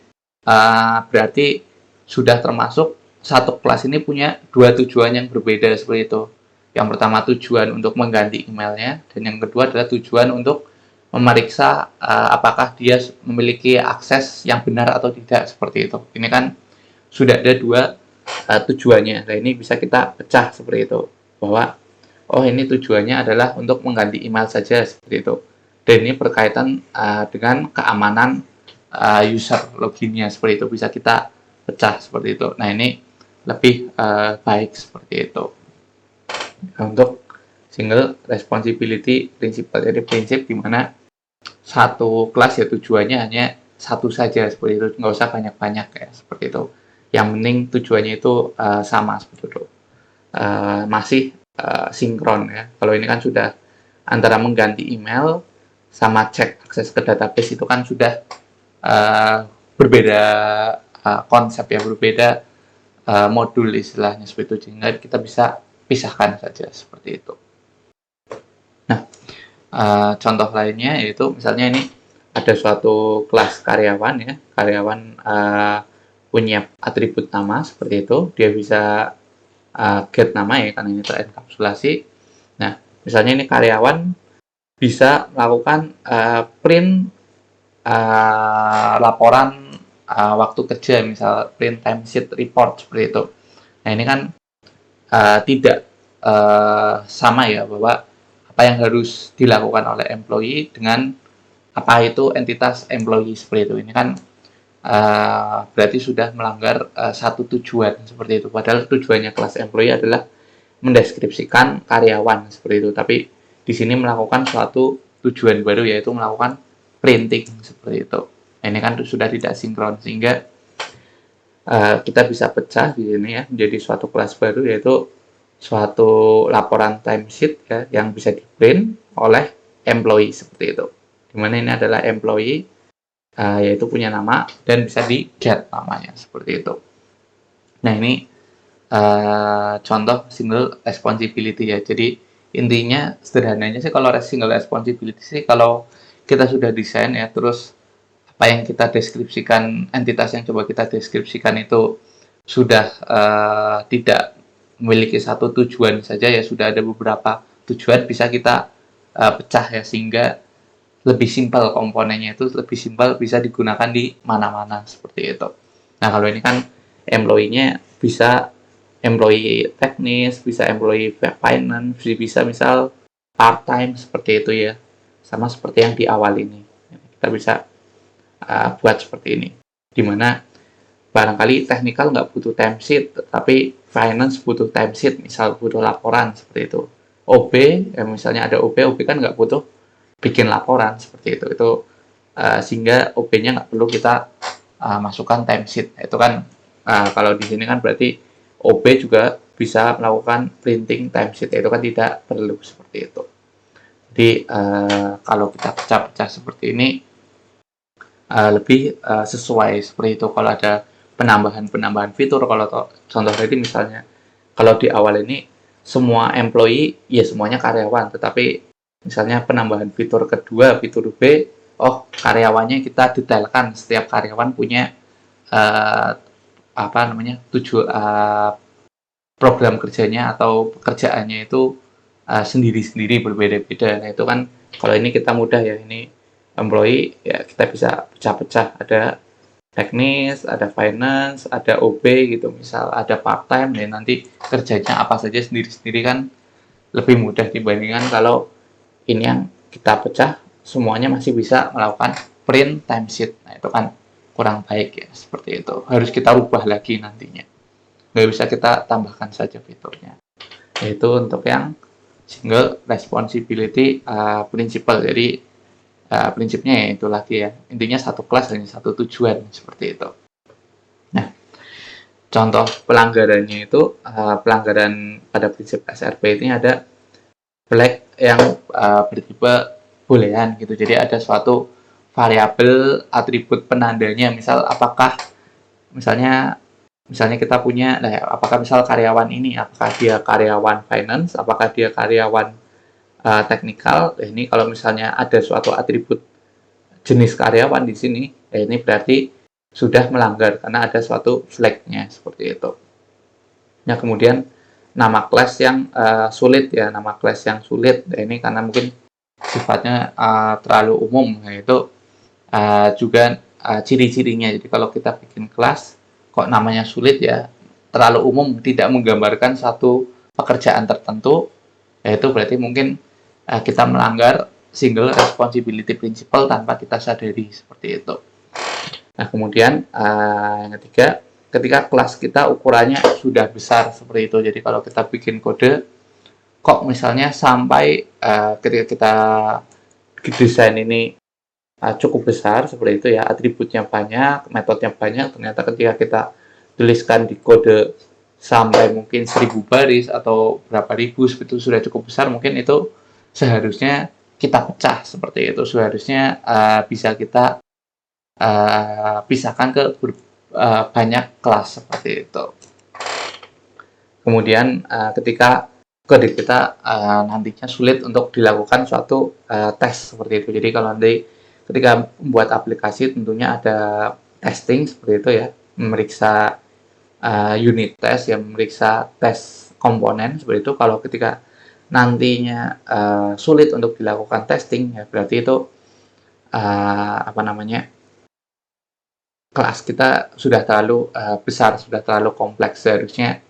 berarti sudah termasuk satu kelas ini punya dua tujuan yang berbeda seperti itu. Yang pertama tujuan untuk mengganti emailnya, dan yang kedua adalah tujuan untuk memeriksa apakah dia memiliki akses yang benar atau tidak seperti itu. Ini kan sudah ada dua tujuannya. Nah, ini bisa kita pecah seperti itu, bahwa oh ini tujuannya adalah untuk mengganti email saja seperti itu. Dan ini berkaitan dengan keamanan user loginnya seperti itu, bisa kita pecah seperti itu. Nah, ini lebih baik seperti itu. Untuk single responsibility principle, jadi prinsip di mana satu kelas ya tujuannya hanya satu saja seperti itu, nggak usah banyak-banyak ya seperti itu. Yang penting tujuannya itu sama seperti itu. Masih sinkron ya. Kalau ini kan sudah antara mengganti email sama cek akses ke database itu kan sudah berbeda konsep ya, berbeda modul istilahnya seperti itu, sehingga kita bisa pisahkan saja seperti itu. Nah, contoh lainnya yaitu misalnya ini ada suatu kelas karyawan ya, karyawan punya atribut nama seperti itu, dia bisa get nama ya karena ini terenkapsulasi. Nah, misalnya ini karyawan bisa melakukan print laporan waktu kerja, misal print timesheet report seperti itu. Nah, ini kan tidak sama ya, bahwa apa yang harus dilakukan oleh employee dengan apa itu entitas employee seperti itu. Ini kan berarti sudah melanggar satu tujuan seperti itu. Padahal tujuannya kelas employee adalah mendeskripsikan karyawan seperti itu. Tapi di sini melakukan suatu tujuan baru, yaitu melakukan printing seperti itu. Nah, ini kan sudah tidak sinkron, sehingga kita bisa pecah di sini ya menjadi suatu kelas baru, yaitu suatu laporan timesheet ya yang bisa di-print oleh employee seperti itu. Dimana ini adalah employee yaitu punya nama dan bisa di-get namanya seperti itu. Nah, ini contoh single responsibility ya. Jadi intinya sederhananya sih kalau single responsibility sih, kalau kita sudah desain ya, terus apa yang kita deskripsikan, entitas yang coba kita deskripsikan itu sudah tidak memiliki satu tujuan saja ya, sudah ada beberapa tujuan, bisa kita pecah ya, sehingga lebih simpel komponennya, itu lebih simpel, bisa digunakan di mana-mana seperti itu. Nah, kalau ini kan employee-nya bisa employee teknis, bisa employee finance, bisa misal part-time seperti itu ya, sama seperti yang di awal ini. Kita bisa buat seperti ini, dimana barangkali technical nggak butuh timesheet, tapi finance butuh timesheet, misal butuh laporan seperti itu. OB, ya misalnya ada OB kan nggak butuh bikin laporan seperti itu sehingga OB-nya nggak perlu kita masukkan timesheet. Itu kan kalau di sini kan berarti OB juga bisa melakukan printing timesheet, itu kan tidak perlu seperti itu. Jadi kalau kita pecah-pecah seperti ini lebih sesuai seperti itu. Kalau ada penambahan fitur, kalau contoh tadi misalnya kalau di awal ini semua employee ya semuanya karyawan, tetapi misalnya penambahan fitur kedua, fitur B, oh karyawannya kita detailkan, setiap karyawan punya program kerjanya atau pekerjaannya itu sendiri-sendiri, berbeda-beda. Nah, itu kan kalau ini kita mudah ya, ini employee ya kita bisa pecah-pecah, ada teknis, ada finance, ada OB gitu, misal ada part-time, dan nanti kerjanya apa saja sendiri-sendiri kan lebih mudah dibandingkan kalau ini yang kita pecah semuanya masih bisa melakukan print timesheet. Nah, itu kan kurang baik ya, seperti itu. Harus kita rubah lagi nantinya. Nggak bisa kita tambahkan saja fiturnya. Yaitu untuk yang single responsibility principle. Jadi prinsipnya ya itu lagi ya. Intinya satu kelas dan satu tujuan, seperti itu. Nah, contoh pelanggarannya itu pelanggaran pada prinsip SRP ini ada flag yang bertipe boolean gitu. Jadi ada suatu variabel atribut penandanya, misal apakah misalnya kita punya apakah misal karyawan ini apakah dia karyawan finance, apakah dia karyawan teknikal. Ini kalau misalnya ada suatu atribut jenis karyawan di sini, ini berarti sudah melanggar karena ada suatu flag-nya, seperti itu. Nah, kemudian nama kelas yang sulit ya, nama kelas yang sulit. Ini karena mungkin sifatnya terlalu umum, yaitu juga ciri-cirinya. Jadi kalau kita bikin kelas kok namanya sulit ya, terlalu umum, tidak menggambarkan satu pekerjaan tertentu, yaitu berarti mungkin kita melanggar single responsibility principle tanpa kita sadari, seperti itu. Nah, kemudian yang ketiga, ketika kelas kita ukurannya sudah besar, seperti itu. Jadi kalau kita bikin kode kok misalnya sampai ketika kita desain ini cukup besar, seperti itu ya, atributnya banyak, metodenya banyak, ternyata ketika kita tuliskan di kode sampai mungkin 1000 baris atau berapa ribu, itu sudah cukup besar, mungkin itu seharusnya kita pecah, seperti itu. Seharusnya bisa kita pisahkan ke banyak kelas, seperti itu. Kemudian ketika kode kita nantinya sulit untuk dilakukan suatu tes, seperti itu. Jadi kalau nanti ketika membuat aplikasi tentunya ada testing, seperti itu ya, memeriksa unit test, yang memeriksa tes komponen, seperti itu. Kalau ketika nantinya sulit untuk dilakukan testing, ya berarti itu kelas kita sudah terlalu besar, sudah terlalu kompleks. Seharusnya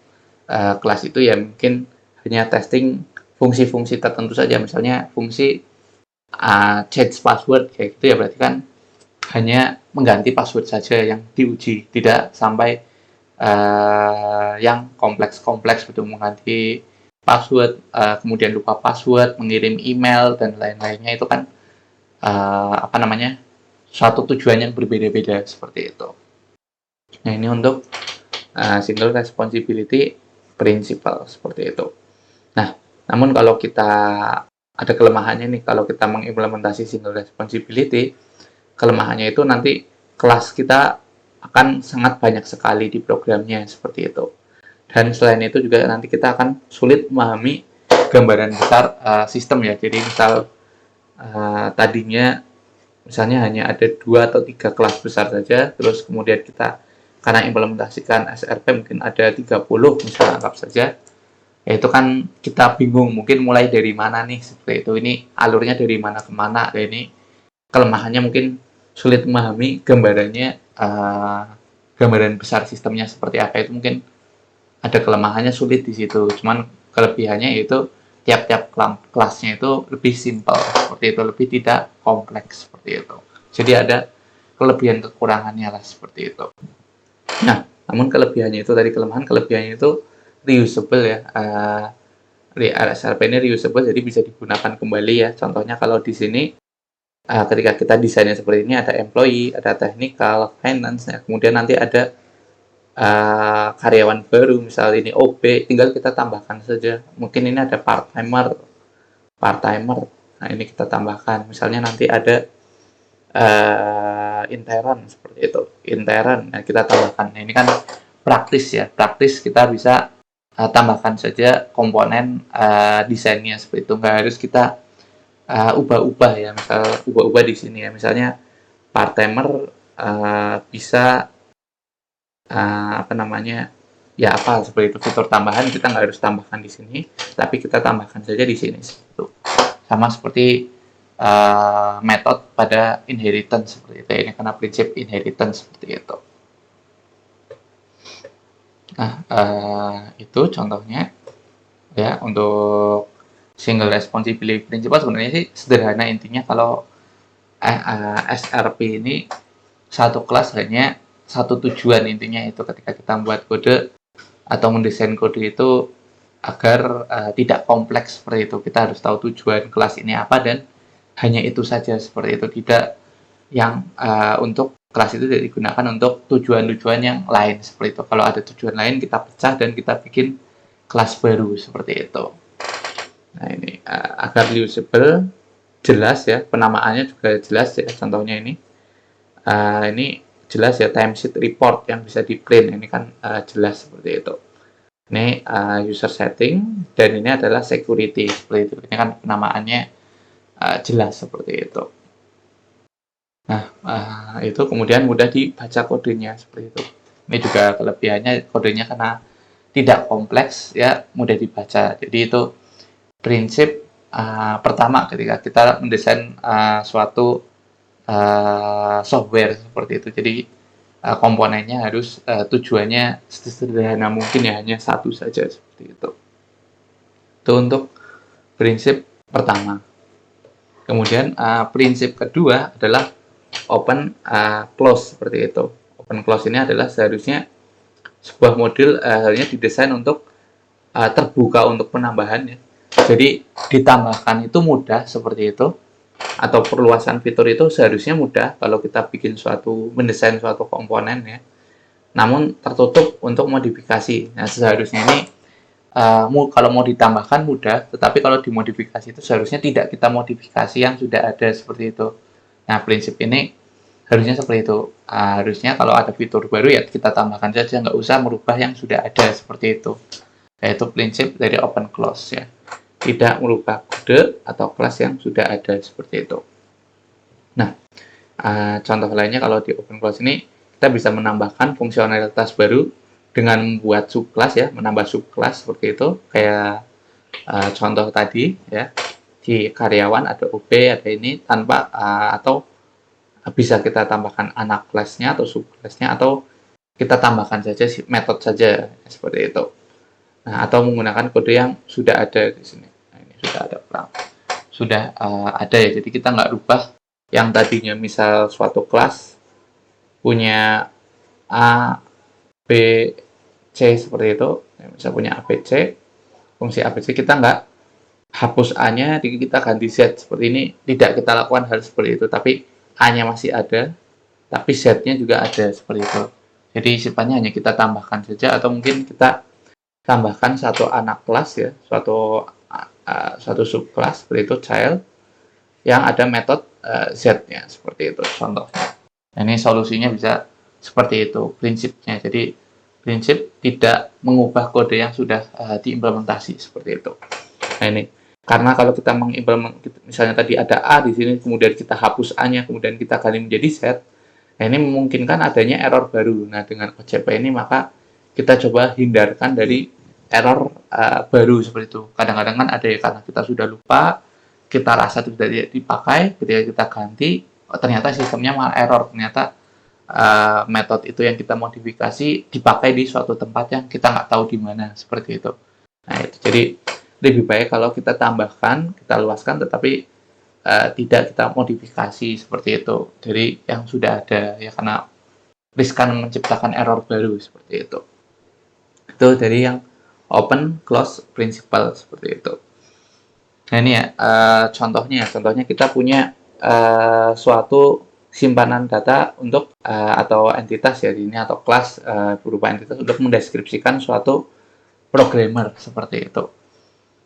kelas itu ya mungkin hanya testing fungsi-fungsi tertentu saja, misalnya fungsi change password, kayak gitu ya, berarti kan hanya mengganti password saja yang diuji, tidak sampai yang kompleks-kompleks, betul, mengganti password, kemudian lupa password, mengirim email dan lain-lainnya. Itu kan suatu tujuan yang berbeda-beda, seperti itu. Nah, ini untuk single responsibility principle, seperti itu. Nah, namun kalau kita ada kelemahannya nih, kalau kita mengimplementasi single responsibility, kelemahannya itu nanti kelas kita akan sangat banyak sekali di programnya, seperti itu. Dan selain itu juga nanti kita akan sulit memahami gambaran besar sistem ya. Jadi misal tadinya misalnya hanya ada 2 atau 3 kelas besar saja, terus kemudian kita karena implementasikan SRP mungkin ada 30, misalnya anggap saja, ya itu kan kita bingung mungkin mulai dari mana nih, seperti itu. Ini alurnya dari mana ke mana. Ya, ini kelemahannya mungkin sulit memahami gambarannya, gambaran besar sistemnya seperti apa. Itu mungkin ada kelemahannya, sulit di situ. Cuman kelebihannya yaitu tiap-tiap kelasnya itu lebih simpel, seperti itu, lebih tidak kompleks, seperti itu. Jadi ada kelebihan kekurangannya lah, seperti itu. Nah, namun kelebihannya itu tadi, kelebihannya itu reusable ya. SRP ini reusable, jadi bisa digunakan kembali ya. Contohnya kalau di sini ketika kita desainnya seperti ini, ada employee, ada technical, finance, ya. Kemudian nanti ada karyawan baru, misal ini OB, tinggal kita tambahkan saja. Mungkin ini ada part-timer. Nah, ini kita tambahkan. Misalnya nanti ada intern, seperti itu. Intern, nah, kita tambahkan. Nah, ini kan praktis ya. Praktis kita bisa tambahkan saja komponen desainnya, seperti itu. Nggak harus kita ubah-ubah ya. Misal ubah-ubah di sini ya. Misalnya part-timer bisa seperti itu, fitur tambahan kita nggak harus tambahkan di sini, tapi kita tambahkan saja di sini. Sama seperti metode pada inheritance, seperti itu. Ini karena prinsip inheritance, seperti itu. Nah, itu contohnya ya untuk single responsibility principle. Sebenarnya sih sederhana intinya. Kalau SRP ini satu kelas hanya satu tujuan, intinya itu ketika kita membuat kode atau mendesain kode itu agar tidak kompleks seperti itu. Kita harus tahu tujuan kelas ini apa dan hanya itu saja seperti itu. Tidak yang untuk kelas itu tidak digunakan untuk tujuan-tujuan yang lain seperti itu. Kalau ada tujuan lain kita pecah dan kita bikin kelas baru seperti itu. Nah ini agar usable, jelas ya, penamaannya juga jelas ya. Contohnya ini jelas ya, timesheet report yang bisa di print ini kan jelas seperti itu. Ini user setting dan ini adalah security seperti itu. Ini kan penamaannya jelas seperti itu. Nah itu kemudian mudah dibaca kodenya seperti itu. Ini juga kelebihannya kodenya karena tidak kompleks ya, mudah dibaca. Jadi itu prinsip pertama ketika kita mendesain suatu software seperti itu. Jadi komponennya harus tujuannya sederhana mungkin ya, hanya satu saja seperti itu. Itu untuk prinsip pertama. Kemudian prinsip kedua adalah open close seperti itu. Open close ini adalah seharusnya sebuah model halnya didesain untuk terbuka untuk penambahan ya. Jadi ditambahkan itu mudah seperti itu, atau perluasan fitur itu seharusnya mudah kalau kita bikin mendesain suatu komponen ya. Namun tertutup untuk modifikasi. Nah seharusnya ini kalau mau ditambahkan mudah, tetapi kalau dimodifikasi itu seharusnya tidak kita modifikasi yang sudah ada seperti itu. Nah prinsip ini harusnya seperti itu. Harusnya kalau ada fitur baru ya kita tambahkan saja, nggak usah merubah yang sudah ada seperti itu. Yaitu prinsip dari open close ya. Tidak merubah kode atau kelas yang sudah ada seperti itu. Nah, contoh lainnya kalau di open close ini kita bisa menambahkan fungsionalitas baru dengan membuat subclass ya, menambah subclass seperti itu. Kayak contoh tadi ya, di karyawan ada OB, ada ini tanpa atau bisa kita tambahkan anak kelasnya atau subclassnya, atau kita tambahkan saja metode saja seperti itu. Nah, atau menggunakan kode yang sudah ada di sini. Nah, ini sudah ada ada ya. Jadi kita nggak rubah yang tadinya misal suatu kelas punya A, B, C seperti itu. Misal punya A, B, C, fungsi A, B, C kita nggak hapus A-nya, kita ganti Z seperti ini. Tidak kita lakukan hal seperti itu. Tapi A-nya masih ada, tapi Z-nya juga ada seperti itu. Jadi sifatnya hanya kita tambahkan saja, atau mungkin kita tambahkan satu anak kelas ya, suatu subkelas seperti itu child yang ada metode Z-nya seperti itu contohnya. Nah, ini solusinya bisa seperti itu prinsipnya. Jadi prinsip tidak mengubah kode yang sudah diimplementasi seperti itu. Nah ini karena kalau kita misalnya tadi ada A di sini, kemudian kita hapus A-nya, kemudian kita ganti menjadi Z, nah ini memungkinkan adanya error baru. Nah dengan OJP ini maka kita coba hindarkan dari error baru seperti itu. Kadang-kadang kan ada ya, karena kita sudah lupa, kita rasa itu tidak dipakai, ketika kita ganti, ternyata sistemnya malah error. Ternyata metode itu yang kita modifikasi dipakai di suatu tempat yang kita nggak tahu di mana, seperti itu. Nah itu jadi lebih baik kalau kita tambahkan, kita luaskan, tetapi tidak kita modifikasi seperti itu. Jadi yang sudah ada ya, karena riskan menciptakan error baru seperti itu. Itu dari yang open close principle seperti itu. Nah ini ya contohnya kita punya suatu simpanan data untuk atau entitas ya ini, atau kelas berupa entitas untuk mendeskripsikan suatu programmer seperti itu.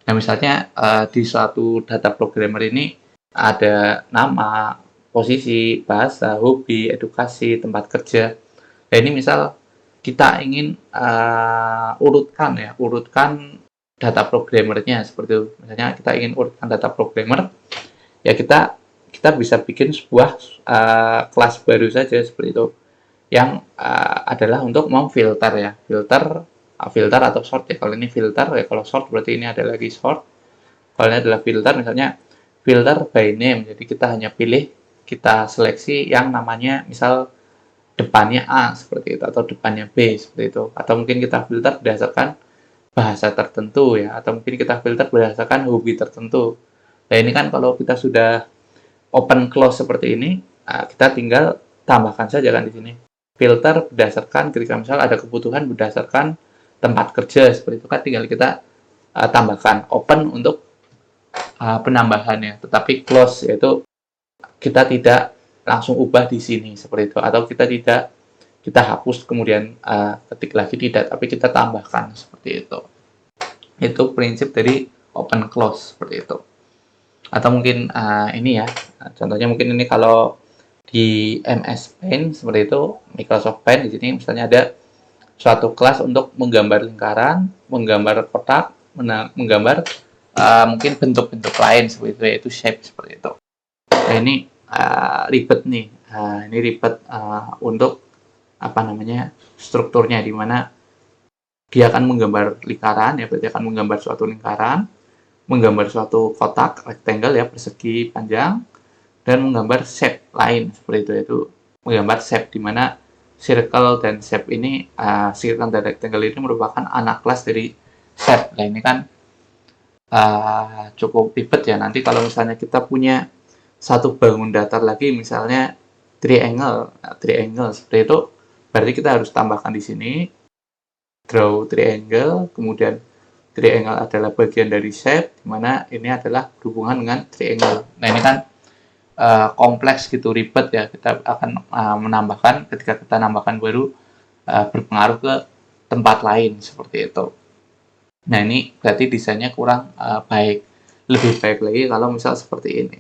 Nah misalnya di suatu data programmer ini ada nama, posisi, bahasa, hobi, edukasi, tempat kerja. Nah ini misal kita ingin urutkan data programmernya seperti itu. Misalnya kita ingin urutkan data programmer, ya kita bisa bikin sebuah kelas baru saja seperti itu, yang adalah untuk memfilter ya, filter atau sort ya. Kalau ini filter ya, kalau sort berarti ini ada lagi sort. Kalau ini adalah filter, misalnya filter by name. Jadi kita hanya pilih, kita seleksi yang namanya misal depannya A seperti itu, atau depannya B seperti itu, atau mungkin kita filter berdasarkan bahasa tertentu ya, atau mungkin kita filter berdasarkan hobi tertentu. Nah ini kan kalau kita sudah open close seperti ini, kita tinggal tambahkan saja kan di sini. Filter berdasarkan ketika misal ada kebutuhan berdasarkan tempat kerja seperti itu kan, tinggal kita tambahkan open untuk penambahannya, tetapi close yaitu kita tidak langsung ubah di sini seperti itu, atau kita hapus kemudian ketik lagi, tidak, tapi kita tambahkan seperti itu. Itu prinsip dari open close seperti itu. Atau mungkin ini ya, contohnya mungkin ini kalau di MS Paint seperti itu, Microsoft Paint di sini misalnya ada suatu kelas untuk menggambar lingkaran, menggambar kotak, menggambar mungkin bentuk-bentuk lain seperti itu, yaitu shape seperti itu. Nah, ini ribet nih. Ini ribet untuk strukturnya, di mana dia akan menggambar lingkaran ya, berarti akan menggambar suatu lingkaran, menggambar suatu kotak rectangle ya, persegi panjang, dan menggambar shape lain seperti itu, yaitu menggambar shape, di mana circle dan shape ini, circle dan rectangle ini merupakan anak kelas dari shape. Nah, ini kan cukup ribet ya. Nanti kalau misalnya kita punya satu bangun datar lagi, misalnya triangle seperti itu, berarti kita harus tambahkan di sini draw triangle, kemudian triangle adalah bagian dari shape, di mana ini adalah berhubungan dengan triangle. Nah, ini kan kompleks gitu, ribet ya. Kita akan menambahkan, ketika kita nambahkan baru berpengaruh ke tempat lain seperti itu. Nah, ini berarti desainnya kurang baik. Lebih baik lagi kalau misal seperti ini,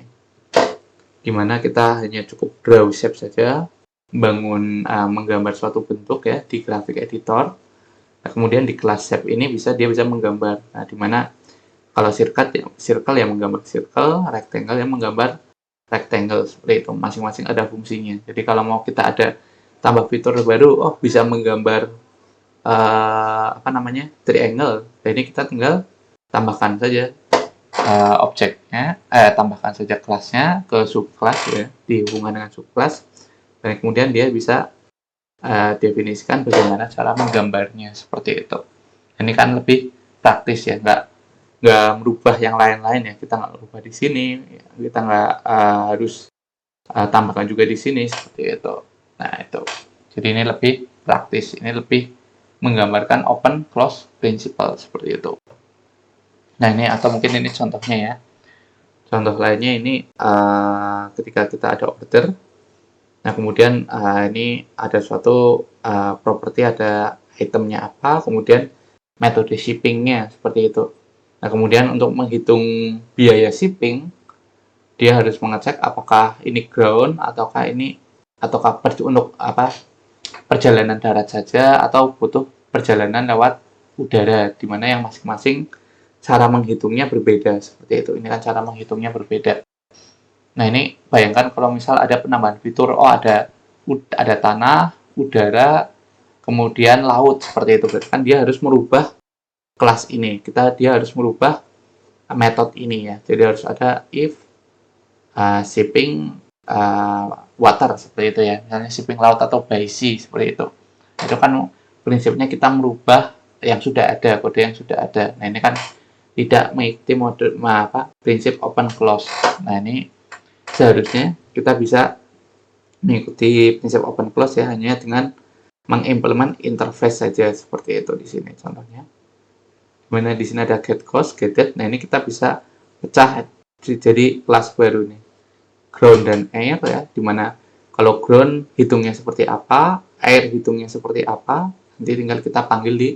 dimana kita hanya cukup draw shape saja, menggambar suatu bentuk ya di graphic editor. Nah, kemudian di kelas shape ini dia bisa menggambar. Nah, dimana kalau circle yang menggambar circle, rectangle yang menggambar rectangle seperti itu. Masing-masing ada fungsinya. Jadi kalau mau kita ada tambah fitur baru, bisa menggambar triangle. Nah, ini kita tinggal tambahkan saja objeknya, tambahkan saja kelasnya ke subclass ya, dihubungkan dengan subclass, dan kemudian dia bisa definisikan bagaimana cara menggambarnya seperti itu. Ini kan lebih praktis ya, nggak merubah yang lain-lain ya, kita nggak merubah di sini, kita nggak harus tambahkan juga di sini seperti itu. Nah, itu. Jadi ini lebih praktis, ini lebih menggambarkan open close principle seperti itu. Nah, ini atau mungkin ini contohnya ya. Contoh lainnya ini ketika kita ada order. Nah, kemudian ini ada suatu properti, ada itemnya apa, kemudian metode shippingnya seperti itu. Nah, kemudian untuk menghitung biaya shipping, dia harus mengecek apakah ini ground ataukah untuk perjalanan darat saja atau butuh perjalanan lewat udara, di mana yang masing-masing cara menghitungnya berbeda seperti itu. Ini kan cara menghitungnya berbeda. Nah, ini bayangkan kalau misal ada penambahan fitur, ada tanah, udara, kemudian laut seperti itu. Berarti kan dia harus merubah kelas ini. Dia harus merubah metode ini ya. Jadi harus ada if shipping water seperti itu ya. Misalnya shipping laut atau by sea seperti itu. Itu kan prinsipnya kita merubah yang sudah ada, kode yang sudah ada. Nah, ini kan tidak mengikuti prinsip open close. Nah, ini seharusnya kita bisa mengikuti prinsip open close ya, hanya dengan mengimplement interface saja seperti itu di sini contohnya. Dimana di sini ada get cost, get date. Nah, ini kita bisa pecah jadi kelas baru nih, ground dan air ya, dimana kalau ground hitungnya seperti apa, air hitungnya seperti apa, nanti tinggal kita panggil di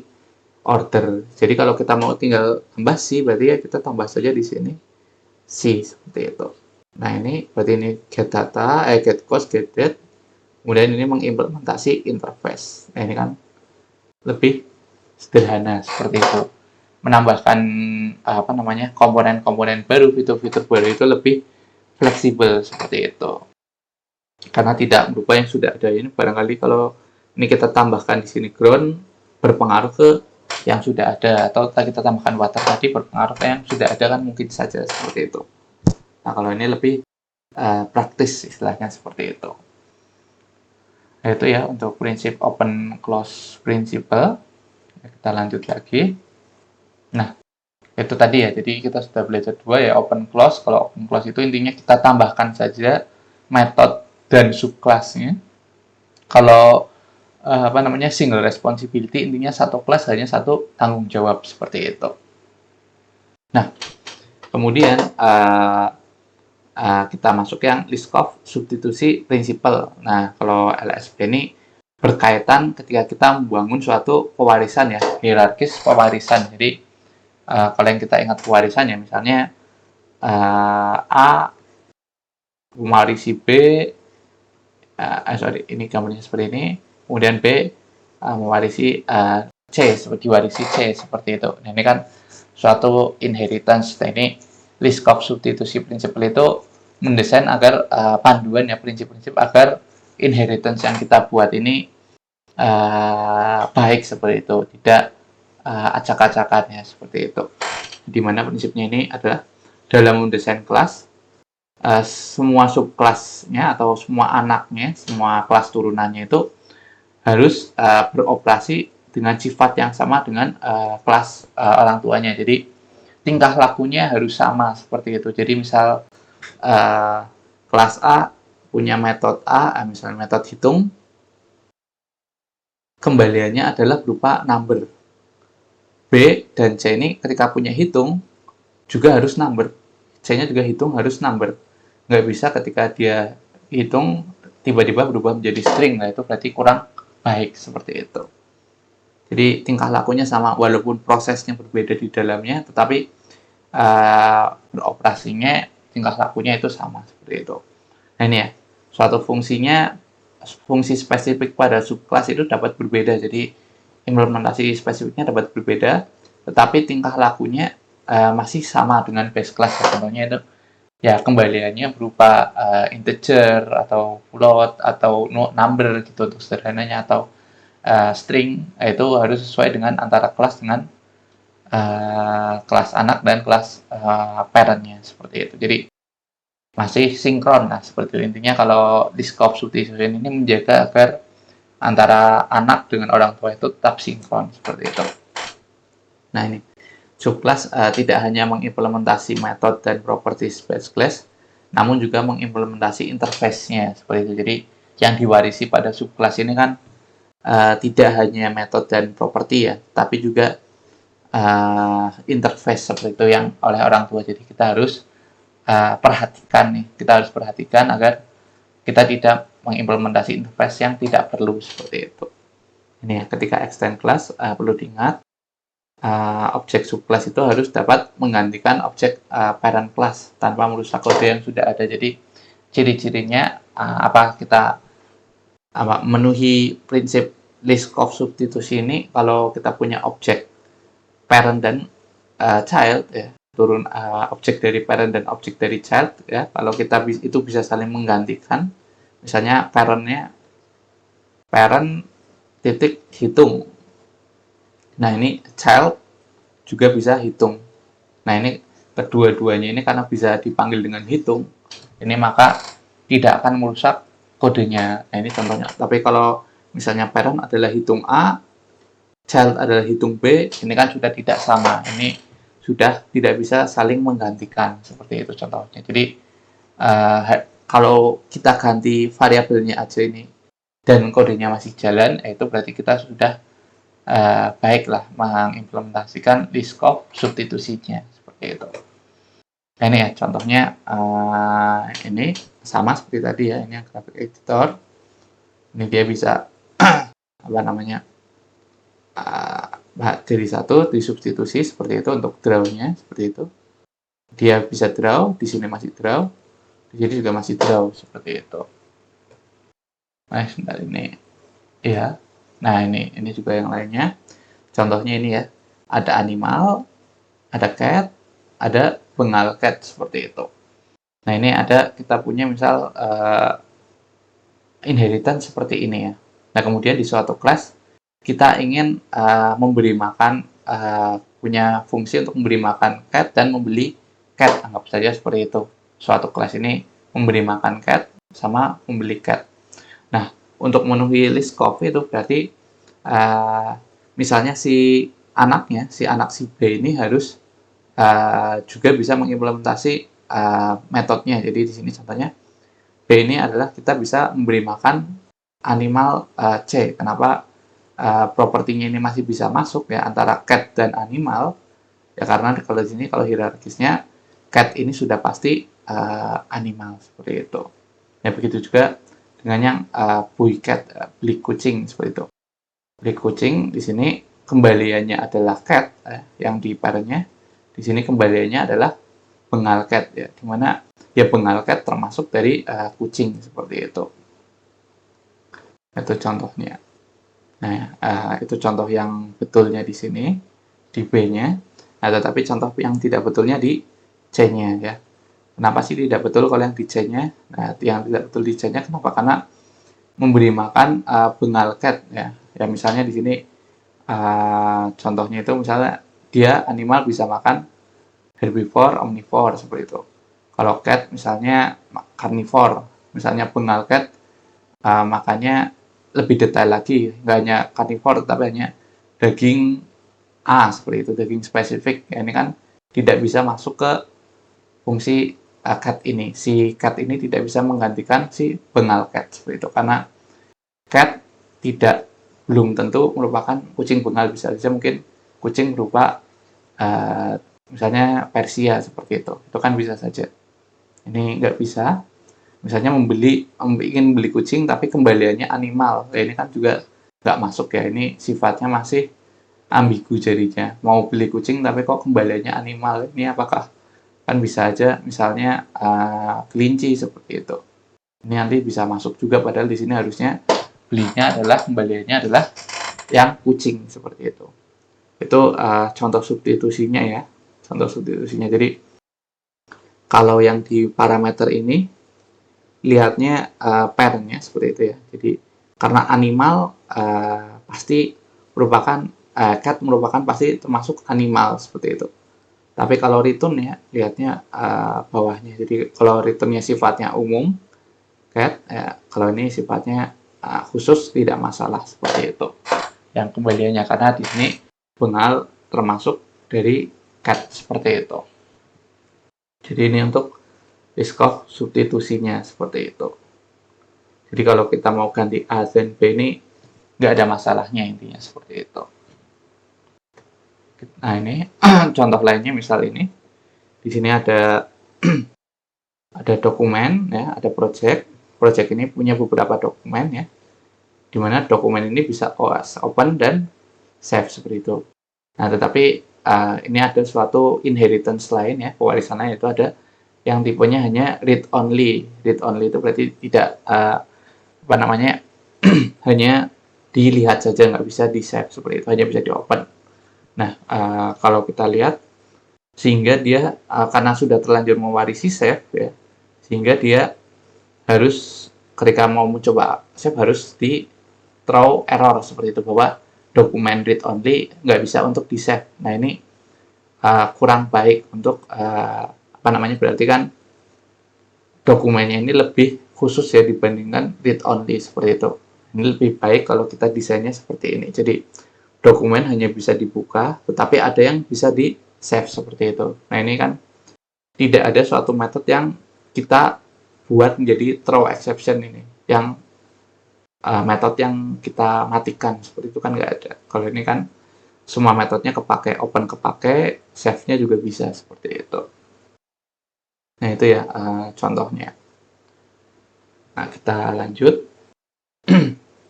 order. Jadi kalau kita mau tinggal tambah C, berarti ya kita tambah saja di sini C seperti itu. Nah, ini berarti ini get data, get cost, get date. Kemudian ini mengimplementasi interface. Nah, ini kan lebih sederhana seperti itu. Menambahkan komponen-komponen baru, fitur-fitur baru itu lebih fleksibel seperti itu. Karena tidak merubah yang sudah ada. Ini barangkali kalau ini kita tambahkan di sini ground, berpengaruh ke yang sudah ada, atau kita tambahkan water tadi berpengaruh ke yang sudah ada, kan mungkin saja seperti itu. Nah, kalau ini lebih praktis istilahnya seperti itu. Nah, itu ya untuk prinsip open close principle. Kita lanjut lagi. Nah, Itu tadi ya, jadi kita sudah belajar dua ya, open close. Kalau open close itu intinya kita tambahkan saja metode dan subclassnya. Kalau single responsibility, intinya satu kelas hanya satu tanggung jawab, seperti itu. Nah, kemudian kita masuk yang list of substitusi prinsipal. Nah, kalau LSP ini berkaitan ketika kita membangun suatu pewarisan ya, hierarkis pewarisan. Jadi kalau yang kita ingat pewarisannya, misalnya A mewarisi B, ini gambarnya seperti ini, kemudian B mewarisi C, diwarisi C, seperti itu. Nah, ini kan suatu inheritance. Nah, ini list of substitusi prinsipal itu mendesain agar panduan ya, prinsip-prinsip agar inheritance yang kita buat ini baik, seperti itu, tidak acak-acakannya, seperti itu. Di mana prinsipnya ini adalah dalam mendesain kelas, semua subkelasnya atau semua anaknya, semua kelas turunannya itu harus beroperasi dengan sifat yang sama dengan kelas orang tuanya. Jadi tingkah lakunya harus sama, seperti itu. Jadi misal kelas A punya metode A, misalnya metode hitung, kembaliannya adalah berupa number. B dan C ini ketika punya hitung juga harus number. C-nya juga hitung harus number. Nggak bisa ketika dia hitung tiba-tiba berubah menjadi string. Nah, itu berarti kurang baik, seperti itu. Jadi tingkah lakunya sama, walaupun prosesnya berbeda di dalamnya, tetapi beroperasinya, tingkah lakunya itu sama, seperti itu. Nah, ini ya, suatu fungsi spesifik pada subclass itu dapat berbeda. Jadi implementasi spesifiknya dapat berbeda, tetapi tingkah lakunya masih sama dengan base class. Contohnya itu ya, kembaliannya berupa integer atau float atau number gitu untuk sederhananya, atau string. Itu harus sesuai dengan antara kelas dengan kelas anak dan kelas parentnya, seperti itu. Jadi masih sinkron. Nah, seperti itu. Intinya kalau list of substitution ini menjaga agar antara anak dengan orang tua itu tetap sinkron, seperti itu. Nah, ini subclass tidak hanya mengimplementasi metode dan properties base class, namun juga mengimplementasi interface-nya, seperti itu. Jadi yang diwarisi pada subclass ini kan tidak hanya metode dan properti ya, tapi juga interface, seperti itu, yang oleh orang tua. Jadi kita harus perhatikan agar kita tidak mengimplementasi interface yang tidak perlu, seperti itu. Ini ya, ketika extend class perlu diingat, objek subclass itu harus dapat menggantikan objek parent class tanpa merusak kode yang sudah ada. Jadi ciri-cirinya kita memenuhi prinsip list of substitusi ini kalau kita punya objek parent dan child ya, turun objek dari parent dan objek dari child ya. Kalau kita itu bisa saling menggantikan, misalnya parent titik hitung. Nah, ini child juga bisa hitung. Nah, ini kedua-duanya ini karena bisa dipanggil dengan hitung, ini maka tidak akan merusak kodenya. Nah, ini contohnya. Tapi kalau misalnya parent adalah hitung A, child adalah hitung B, ini kan sudah tidak sama. Ini sudah tidak bisa saling menggantikan, seperti itu contohnya. Jadi kalau kita ganti variabelnya aja ini dan kodenya masih jalan, itu berarti kita sudah baiklah mengimplementasikan list of substitusinya, seperti itu. Nah, ini ya contohnya, ini sama seperti tadi ya, ini yang graphic editor. Ini dia bisa jadi satu disubstitusi, seperti itu untuk draw-nya, seperti itu. Dia bisa draw, di sini masih draw, di sini juga masih draw, seperti itu. Nah, sebentar ini ya. Nah, ini juga yang lainnya. Contohnya ini ya, ada animal, ada cat, ada bengal cat, seperti itu. Nah, ini ada kita punya misal inheritance seperti ini ya. Nah, kemudian di suatu kelas kita ingin memberi makan, punya fungsi untuk memberi makan cat dan membeli cat, anggap saja seperti itu. Suatu kelas ini memberi makan cat sama membeli cat. Nah, untuk memenuhi list of itu berarti misalnya si anak si B ini harus juga bisa mengimplementasi metodenya. Jadi di sini contohnya B ini adalah kita bisa memberi makan animal C. Kenapa propertinya ini masih bisa masuk ya antara cat dan animal? Ya karena kalau di sini kalau hierarkisnya cat ini sudah pasti animal seperti itu. Ya begitu juga dengan yang boy cat, beli kucing seperti itu. Beli kucing di sini kembaliannya adalah cat yang di parentnya. Di sini kembaliannya adalah bengal cat ya, dimana ya bengal cat termasuk dari kucing seperti itu. Itu contohnya. Nah, itu contoh yang betulnya di sini, di B-nya. Nah, tetapi contoh yang tidak betulnya di C-nya ya. Kenapa sih tidak betul kalau yang di C-nya? Nah, yang tidak betul di C-nya kenapa? Karena memberi makan bengal cat ya. Ya misalnya di sini contohnya itu misalnya dia animal bisa makan herbivore, omnivore seperti itu. Kalau cat misalnya carnivore, misalnya bengal cat makannya lebih detail lagi, nggak hanya carnivore tapi hanya daging A seperti itu, daging spesifik. Ya, ini kan tidak bisa masuk ke fungsi cat ini. Si cat ini tidak bisa menggantikan si bengal cat seperti itu karena cat belum tentu merupakan kucing bengal, bisa saja mungkin kucing berupa misalnya Persia seperti itu kan bisa saja. Ini nggak bisa. Misalnya ingin beli kucing tapi kembaliannya animal, ya ini kan juga nggak masuk ya, ini sifatnya masih ambigu jadinya. Mau beli kucing tapi kok kembaliannya animal, ini apakah kan bisa aja misalnya kelinci seperti itu. Ini nanti bisa masuk juga, padahal di sini harusnya belinya adalah kembaliannya adalah yang kucing seperti itu. Itu contoh substitusinya ya, contoh substitusinya. Jadi kalau yang di parameter ini lihatnya pairnya seperti itu ya. Jadi karena animal pasti merupakan cat merupakan pasti termasuk animal seperti itu. Tapi kalau return ya lihatnya bawahnya. Jadi kalau returnnya sifatnya umum cat, ya, kalau ini sifatnya khusus tidak masalah seperti itu. Yang kembaliannya karena di sini bengal termasuk dari cat seperti itu. Jadi ini untuk risk of substitusinya seperti itu. Jadi kalau kita mau ganti A dan B ini nggak ada masalahnya intinya seperti itu. Nah ini contoh lainnya misal ini. Di sini ada ada dokumen ya, ada project. Project ini punya beberapa dokumen ya. Di mana dokumen ini bisa OS, open dan save seperti itu. Nah tetapi ini ada suatu inheritance lain ya, pewarisannya itu ada yang tipenya hanya read only. Read only itu berarti tidak hanya dilihat saja, nggak bisa di save seperti itu, hanya bisa di open. Nah kalau kita lihat sehingga dia karena sudah terlanjur mewarisi save ya, sehingga dia harus ketika mau mencoba save harus di throw error seperti itu, bahwa dokumen read only nggak bisa untuk di save. Nah ini kurang baik untuk berarti kan dokumennya ini lebih khusus ya dibandingkan read only seperti itu. Ini lebih baik kalau kita desainnya seperti ini. Jadi dokumen hanya bisa dibuka, tetapi ada yang bisa di save seperti itu. Nah ini kan tidak ada suatu metode yang kita buat menjadi throw exception ini, yang metode yang kita matikan seperti itu kan nggak ada. Kalau ini kan semua metodenya kepake, open kepake, save-nya juga bisa seperti itu. Nah itu ya contohnya. Nah kita lanjut.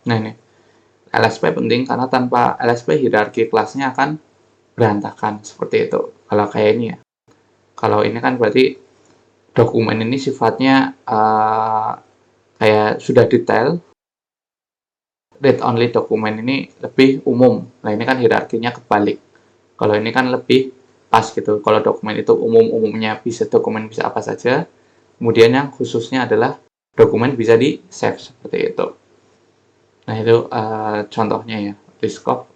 Nah ini LSP penting karena tanpa LSP hierarki kelasnya akan berantakan seperti itu. Kalau kayak ini ya. Kalau ini kan berarti dokumen ini sifatnya kayak sudah detail. Read only dokumen ini lebih umum. Nah ini kan hierarkinya kebalik. Kalau ini kan lebih pas gitu. Kalau dokumen itu umumnya dokumen bisa apa saja. Kemudian yang khususnya adalah dokumen bisa di save seperti itu. Nah itu contohnya ya, risk of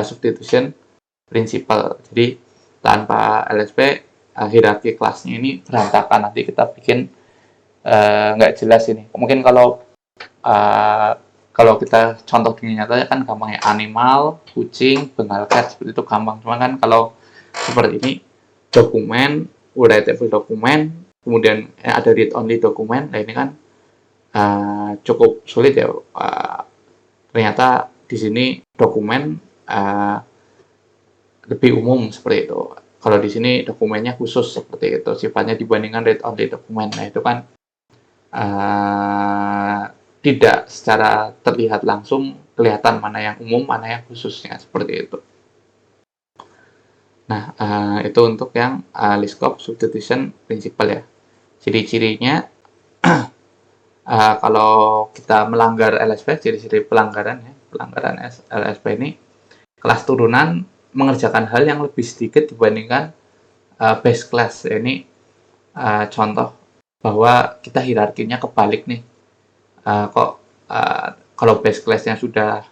substitution principle. Jadi tanpa LSP hierarki kelasnya ini berantakan, nanti kita bikin nggak jelas ini. Mungkin kalau kita contoh dengan nyatanya kan gampang ya, animal, kucing, bengal cat seperti itu gampang. Cuma kan kalau seperti ini dokumen, writable dokumen, kemudian ada read only dokumen. Nah, ini kan cukup sulit ya. Ternyata di sini dokumen lebih umum seperti itu. Kalau di sini dokumennya khusus seperti itu, sifatnya dibandingkan read only dokumen. Nah, itu kan tidak secara terlihat langsung kelihatan mana yang umum, mana yang khususnya seperti itu. Nah, itu untuk yang Liskov substitution principle ya. Ciri-cirinya kalau kita melanggar LSP, ciri-ciri pelanggaran ya, pelanggaran LSP ini kelas turunan mengerjakan hal yang lebih sedikit dibandingkan base class. Ini contoh bahwa kita hierarkinya kebalik nih. Kalau base class-nya sudah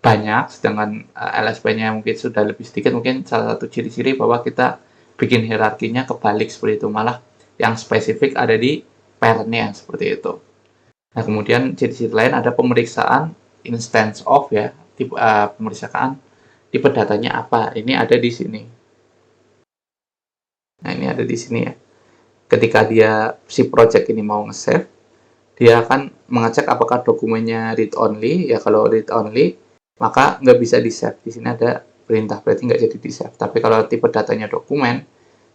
banyak, sedangkan LSP-nya mungkin sudah lebih sedikit, mungkin salah satu ciri-ciri bahwa kita bikin hierarkinya kebalik seperti itu, malah yang spesifik ada di parent-nya seperti itu. Nah, kemudian ciri-ciri lain ada pemeriksaan instance of ya, tipe pemeriksaan tipe datanya apa. Ini ada di sini. Nah, ini ada di sini ya. Ketika si project ini mau nge-save, dia akan mengecek apakah dokumennya read only. Ya, kalau read only, maka nggak bisa di-save. Di sini ada perintah, berarti nggak jadi di-save. Tapi kalau tipe datanya dokumen,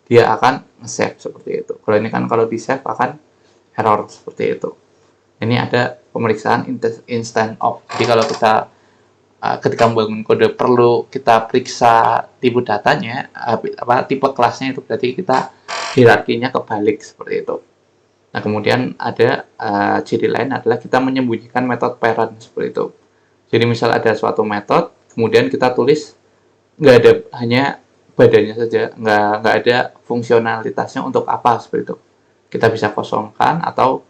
dia akan nge-save seperti itu. Kalau ini kan kalau di-save akan error seperti itu. Ini ada pemeriksaan instant of. Jadi kalau kita ketika membangun kode perlu kita periksa tipe datanya, tipe kelasnya, itu berarti kita hierarkinya kebalik seperti itu. Nah, kemudian ada ciri lain adalah kita menyembunyikan metode parent seperti itu. Jadi misal ada suatu metode, kemudian kita tulis nggak ada, hanya badannya saja, nggak ada fungsionalitasnya untuk apa seperti itu. Kita bisa kosongkan atau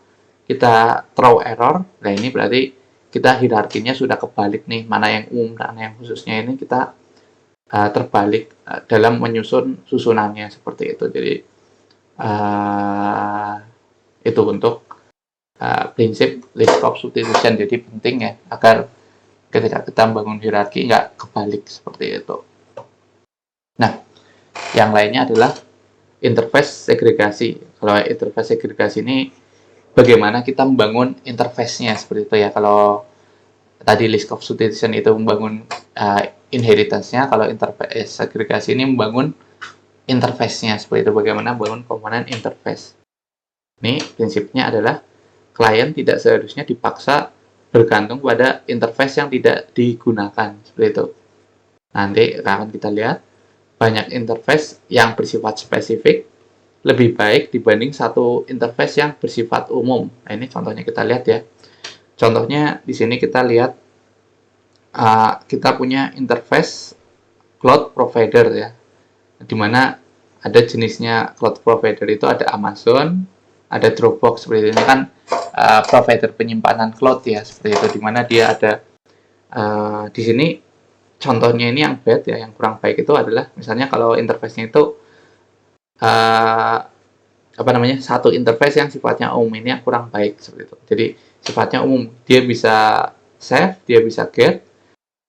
kita throw error. Nah, ini berarti kita hierarkinya sudah kebalik nih, mana yang umum dan yang khususnya ini kita terbalik dalam menyusun susunannya seperti itu. Jadi itu untuk prinsip Liskov substitution. Jadi penting ya agar ketika kita membangun hierarki nggak kebalik seperti itu. Nah, yang lainnya adalah interface segregasi. Kalau interface segregasi ini bagaimana kita membangun interface-nya seperti itu ya. Kalau tadi Liskov substitution itu membangun inheritance-nya, kalau interface segregasi ini membangun interface-nya seperti itu, bagaimana membangun komponen interface. Ini prinsipnya adalah klien tidak seharusnya dipaksa bergantung pada interface yang tidak digunakan seperti itu. Nanti akan kita lihat banyak interface yang bersifat spesifik lebih baik dibanding satu interface yang bersifat umum. Nah, ini contohnya kita lihat ya. Contohnya di sini kita lihat kita punya interface cloud provider ya, dimana ada jenisnya cloud provider itu ada Amazon, ada Dropbox seperti ini kan provider penyimpanan cloud ya seperti itu, dimana dia ada di sini contohnya ini yang bad ya, yang kurang baik itu adalah misalnya kalau interface-nya itu satu interface yang sifatnya umum, ini yang kurang baik seperti itu. Jadi sifatnya umum, dia bisa save, dia bisa get,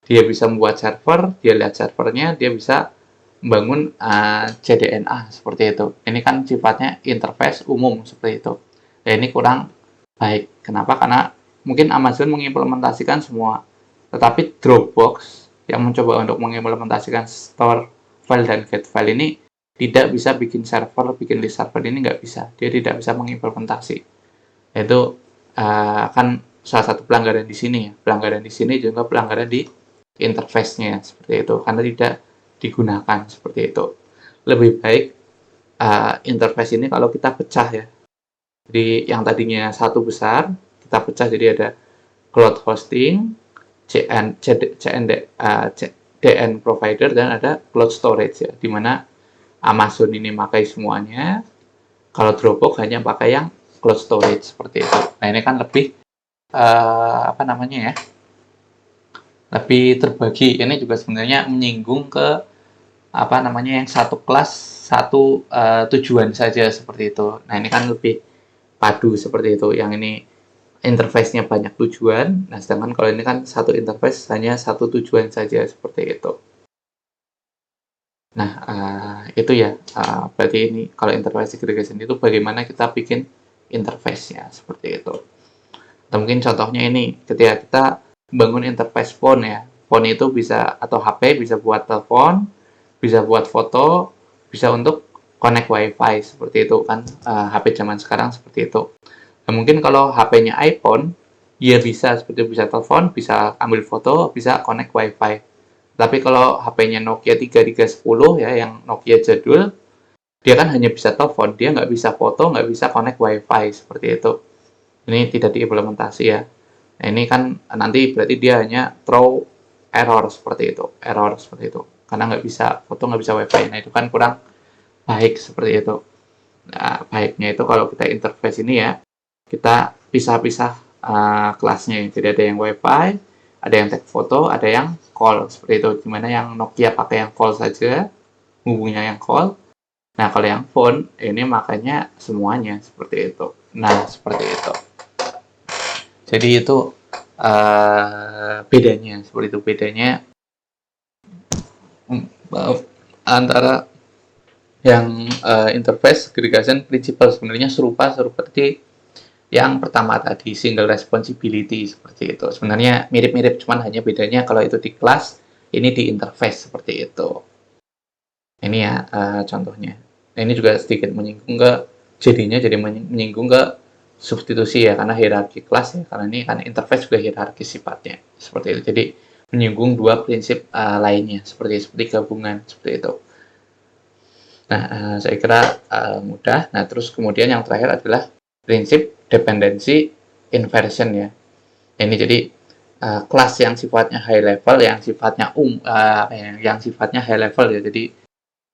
dia bisa membuat server, dia lihat servernya, dia bisa membangun CDNA seperti itu. Ini kan sifatnya interface umum seperti itu. Ya, ini kurang baik. Kenapa? Karena mungkin Amazon mengimplementasikan semua, tetapi Dropbox yang mencoba untuk mengimplementasikan store file dan get file ini tidak bisa bikin server, bikin list server, ini nggak bisa. Dia tidak bisa mengimplementasi. Itu kan salah satu pelanggaran di sini ya. Pelanggaran di sini juga pelanggaran di interface-nya seperti itu, karena tidak digunakan seperti itu. Lebih baik interface ini kalau kita pecah ya. Jadi yang tadinya satu besar, kita pecah jadi ada cloud hosting, DN provider, dan ada cloud storage ya, dimana Amazon ini pakai semuanya, kalau Dropbox hanya pakai yang cloud storage seperti itu. Nah, ini kan lebih lebih terbagi. Ini juga sebenarnya menyinggung ke yang satu kelas satu tujuan saja seperti itu. Nah, ini kan lebih padu seperti itu. Yang ini interface-nya banyak tujuan. Nah, sedangkan kalau ini kan satu interface hanya satu tujuan saja seperti itu. Nah, itu ya, berarti ini kalau interface segregation itu bagaimana kita bikin interface-nya, seperti itu. Atau mungkin contohnya ini, ketika kita bangun interface phone ya, phone itu bisa, atau HP bisa buat telepon, bisa buat foto, bisa untuk connect wifi, seperti itu kan, HP zaman sekarang seperti itu. Nah, mungkin kalau HP-nya iPhone, ya bisa seperti itu, bisa telepon, bisa ambil foto, bisa connect wifi. Tapi kalau HP-nya Nokia 3310 ya, yang Nokia jadul, dia kan hanya bisa telepon, dia nggak bisa foto, nggak bisa connect wifi, seperti itu. Ini tidak diimplementasi ya. Nah, ini kan nanti berarti dia hanya throw error seperti itu, karena nggak bisa foto, nggak bisa wifi. Nah, itu kan kurang baik seperti itu. Nah, baiknya itu kalau kita interface ini ya, kita pisah-pisah kelasnya. Jadi ada yang wifi, ada yang take foto, ada yang call, seperti itu. Dimana yang Nokia pakai yang call saja, hubungnya yang call. Nah, kalau yang phone, ini makanya semuanya seperti itu. Nah, seperti itu. Jadi itu bedanya, seperti itu. Bedanya antara yang interface segregation principle sebenarnya serupa seperti yang pertama tadi, single responsibility, seperti itu. Sebenarnya mirip-mirip, cuman hanya bedanya kalau itu di kelas, ini di interface, seperti itu. Ini ya contohnya. Nah, ini juga sedikit menyinggung ke, jadinya jadi menyinggung ke substitusi ya, karena hierarki kelas ya, karena ini kan interface juga hierarki sifatnya, seperti itu. Jadi menyinggung dua prinsip lainnya, seperti gabungan, seperti itu. Nah, saya kira mudah. Nah, terus kemudian yang terakhir adalah prinsip dependency inversion ya. Ini jadi kelas yang sifatnya high level, yang sifatnya yang sifatnya high level ya. Jadi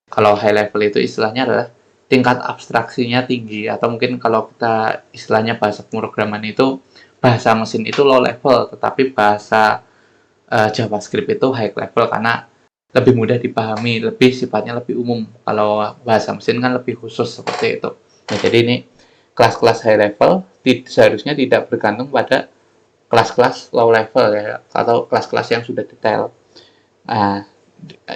kalau high level itu istilahnya adalah tingkat abstraksinya tinggi, atau mungkin kalau kita istilahnya bahasa pemrograman itu, bahasa mesin itu low level, tetapi bahasa JavaScript itu high level karena lebih mudah dipahami, lebih sifatnya lebih umum. Kalau bahasa mesin kan lebih khusus, seperti itu. Nah, jadi ini kelas-kelas high level seharusnya tidak bergantung pada kelas-kelas low level ya, atau kelas-kelas yang sudah detail. Nah,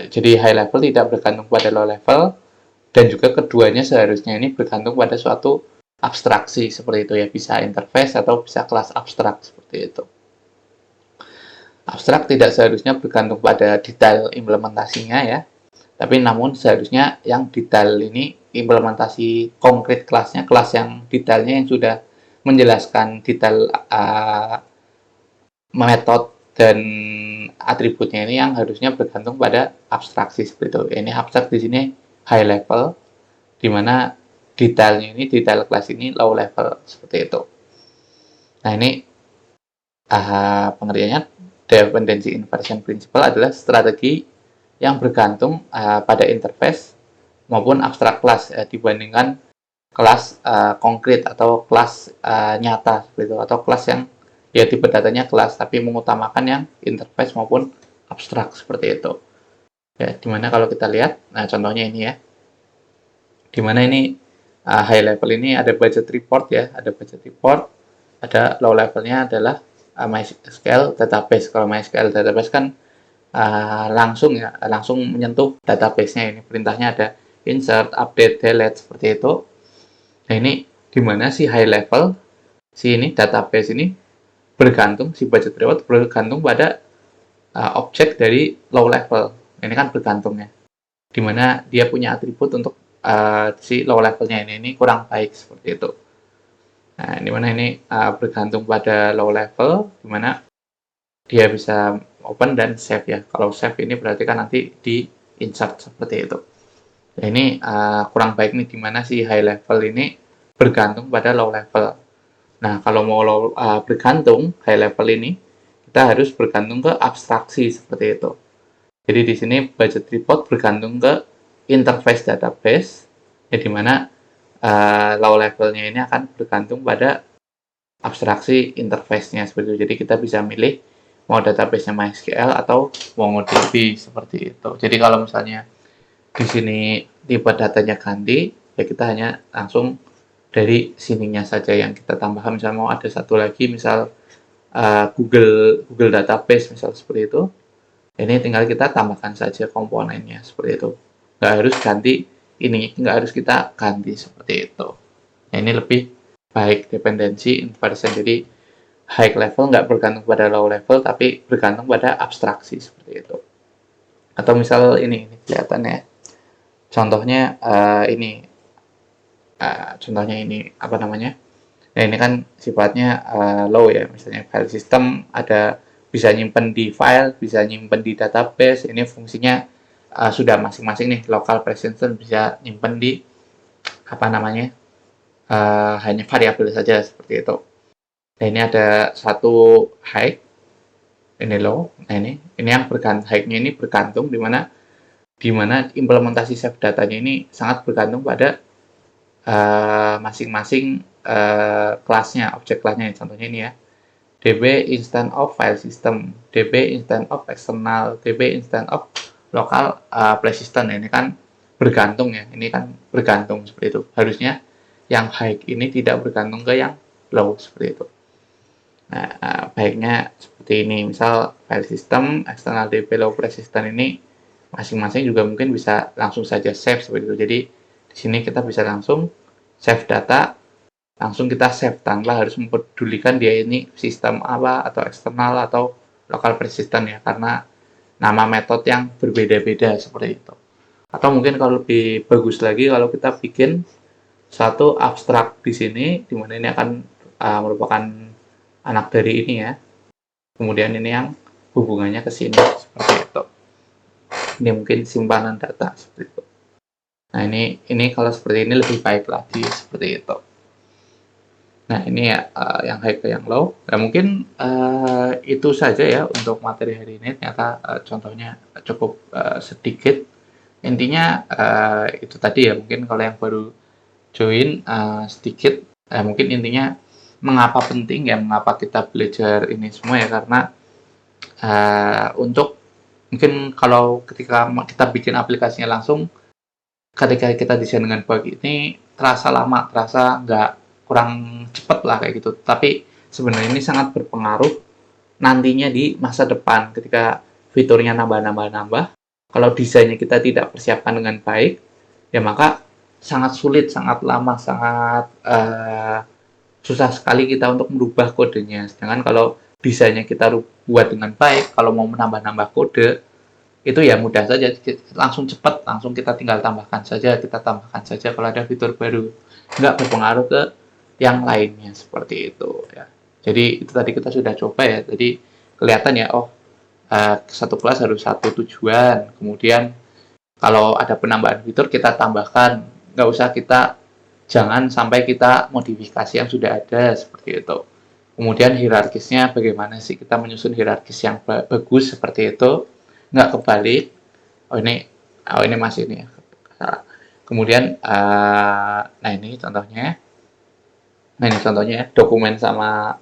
jadi high level tidak bergantung pada low level, dan juga keduanya seharusnya ini bergantung pada suatu abstraksi, seperti itu ya, bisa interface atau bisa kelas abstrak, seperti itu. Abstrak tidak seharusnya bergantung pada detail implementasinya ya, tapi namun seharusnya yang detail ini implementasi konkret kelasnya, kelas yang detailnya yang sudah menjelaskan detail metode dan atributnya ini yang harusnya bergantung pada abstraksi, seperti itu. Ini abstrak di sini high level, di mana detailnya ini, detail kelas ini low level, seperti itu. Nah, ini pengertiannya, dependency inversion principle adalah strategi yang bergantung pada interface maupun abstrak kelas dibandingkan kelas konkret atau kelas nyata, seperti itu, atau kelas yang ya tipe datanya kelas tapi mengutamakan yang interface maupun abstrak, seperti itu. Ya, dimana kalau kita lihat, nah contohnya ini ya, dimana ini high level ini ada budget report ya, ada budget report, ada low levelnya adalah MySQL database. Kalau MySQL database kan langsung ya, langsung menyentuh database-nya. Ini perintahnya ada insert, update, delete, seperti itu. Nah, ini dimana si high level, si ini database ini bergantung, si budget report bergantung pada objek dari low level. Ini kan bergantung ya, dimana dia punya atribut untuk si low levelnya ini kurang baik, seperti itu. Nah, dimana ini bergantung pada low level, dimana dia bisa open dan save ya. Kalau save ini berarti kan nanti di insert, seperti itu. Nah, ini kurang baik nih, dimana si high level ini bergantung pada low level. Nah, kalau mau bergantung high level ini, kita harus bergantung ke abstraksi, seperti itu. Jadi di sini budget report bergantung ke interface database, ya, dimana low levelnya ini akan bergantung pada abstraksi interface-nya, seperti itu. Jadi kita bisa milih mau database-nya MySQL atau MongoDB, seperti itu. Jadi kalau misalnya di sini tipe datanya ganti, ya kita hanya langsung dari sininya saja yang kita tambahkan. Misalnya mau ada satu lagi, misal Google Database, misal seperti itu. Ini tinggal kita tambahkan saja komponennya, seperti itu. nggak harus ganti ini, nggak harus kita ganti seperti itu. Nah, ini lebih baik dependensi inversion. Jadi high level nggak bergantung pada low level, tapi bergantung pada abstraksi seperti itu. Atau misal ini kelihatan ya. Contohnya contohnya ini apa namanya? Nah, ini kan sifatnya low ya, misalnya file system ada bisa nyimpen di file, bisa nyimpen di database. Ini fungsinya sudah masing-masing nih. Local persistent bisa nyimpen di apa namanya? Hanya variabel saja seperti itu. Nah, ini ada satu high, ini low. Nah, ini yang high-nya ini bergantung di mana implementasi save datanya ini sangat bergantung pada masing-masing kelasnya, objek kelasnya. Contohnya ini ya, db instance of file system, db instance of external, db instance of local persistent. Ini kan bergantung ya, ini kan bergantung seperti itu. Harusnya yang high ini tidak bergantung ke yang low seperti itu. Nah, baiknya seperti ini, misal file system, external db low persistent ini masing-masing juga mungkin bisa langsung saja save seperti itu. Jadi di sini kita bisa langsung save data, langsung kita save tanpa harus mempedulikan dia ini sistem apa atau eksternal atau local persistent ya, karena nama metode yang berbeda-beda seperti itu. Atau mungkin kalau lebih bagus lagi kalau kita bikin satu abstrak di sini, di mana ini akan merupakan anak dari ini ya. Kemudian ini yang hubungannya ke sini seperti itu. Ini mungkin simpanan data seperti itu. Nah, ini kalau seperti ini lebih baik lagi seperti itu. Nah, ini ya yang high ke yang low. Nah, mungkin itu saja ya untuk materi hari ini. Ternyata contohnya cukup sedikit. Intinya itu tadi ya, mungkin kalau yang baru join sedikit, mungkin intinya mengapa penting ya, mengapa kita belajar ini semua ya, karena untuk mungkin kalau ketika kita bikin aplikasinya langsung, ketika kita desain dengan baik ini terasa lama, terasa nggak, kurang cepat lah kayak gitu. Tapi sebenarnya ini sangat berpengaruh nantinya di masa depan ketika fiturnya nambah. Kalau desainnya kita tidak persiapkan dengan baik, ya maka sangat sulit, sangat lama, sangat susah sekali kita untuk merubah kodenya. Sedangkan kalau desainnya kita buat dengan baik, kalau mau menambah-nambah kode, itu ya mudah saja, langsung cepat, langsung kita tinggal tambahkan saja, kalau ada fitur baru, nggak berpengaruh ke yang lainnya seperti itu ya. Jadi itu tadi kita sudah coba ya, jadi kelihatan ya, satu kelas harus satu tujuan, kemudian kalau ada penambahan fitur kita tambahkan, nggak usah jangan sampai kita modifikasi yang sudah ada seperti itu. Kemudian hierarkisnya bagaimana sih kita menyusun hierarkis yang bagus seperti itu, nggak kebalik. Ini masih ini ya. Kemudian nah ini contohnya ya, dokumen sama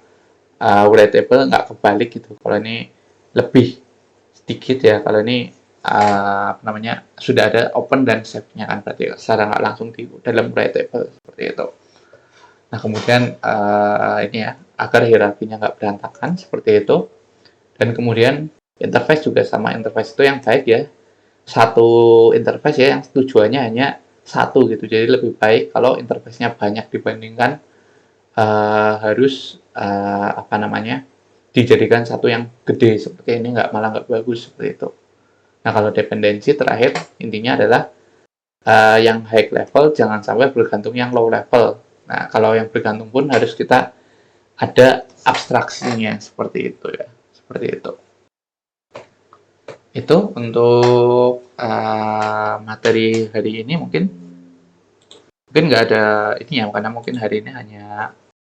writable nggak kebalik gitu. Kalau ini lebih sedikit ya, kalau ini sudah ada open dan save-nya kan, berarti secara nggak langsung di dalam writable seperti itu. Nah, kemudian ini ya, agar hierarkinya nggak berantakan seperti itu. Dan kemudian interface juga sama, interface itu yang baik ya, satu interface ya, yang tujuannya hanya satu gitu. Jadi lebih baik kalau interface-nya banyak dibandingkan harus dijadikan satu yang gede seperti ini, malah nggak bagus seperti itu. Nah, kalau dependensi terakhir intinya adalah yang high level jangan sampai bergantung yang low level. Nah, kalau yang bergantung pun harus kita ada abstraksinya seperti itu ya, seperti itu. Itu untuk materi hari ini, mungkin nggak ada ini ya, karena mungkin hari ini hanya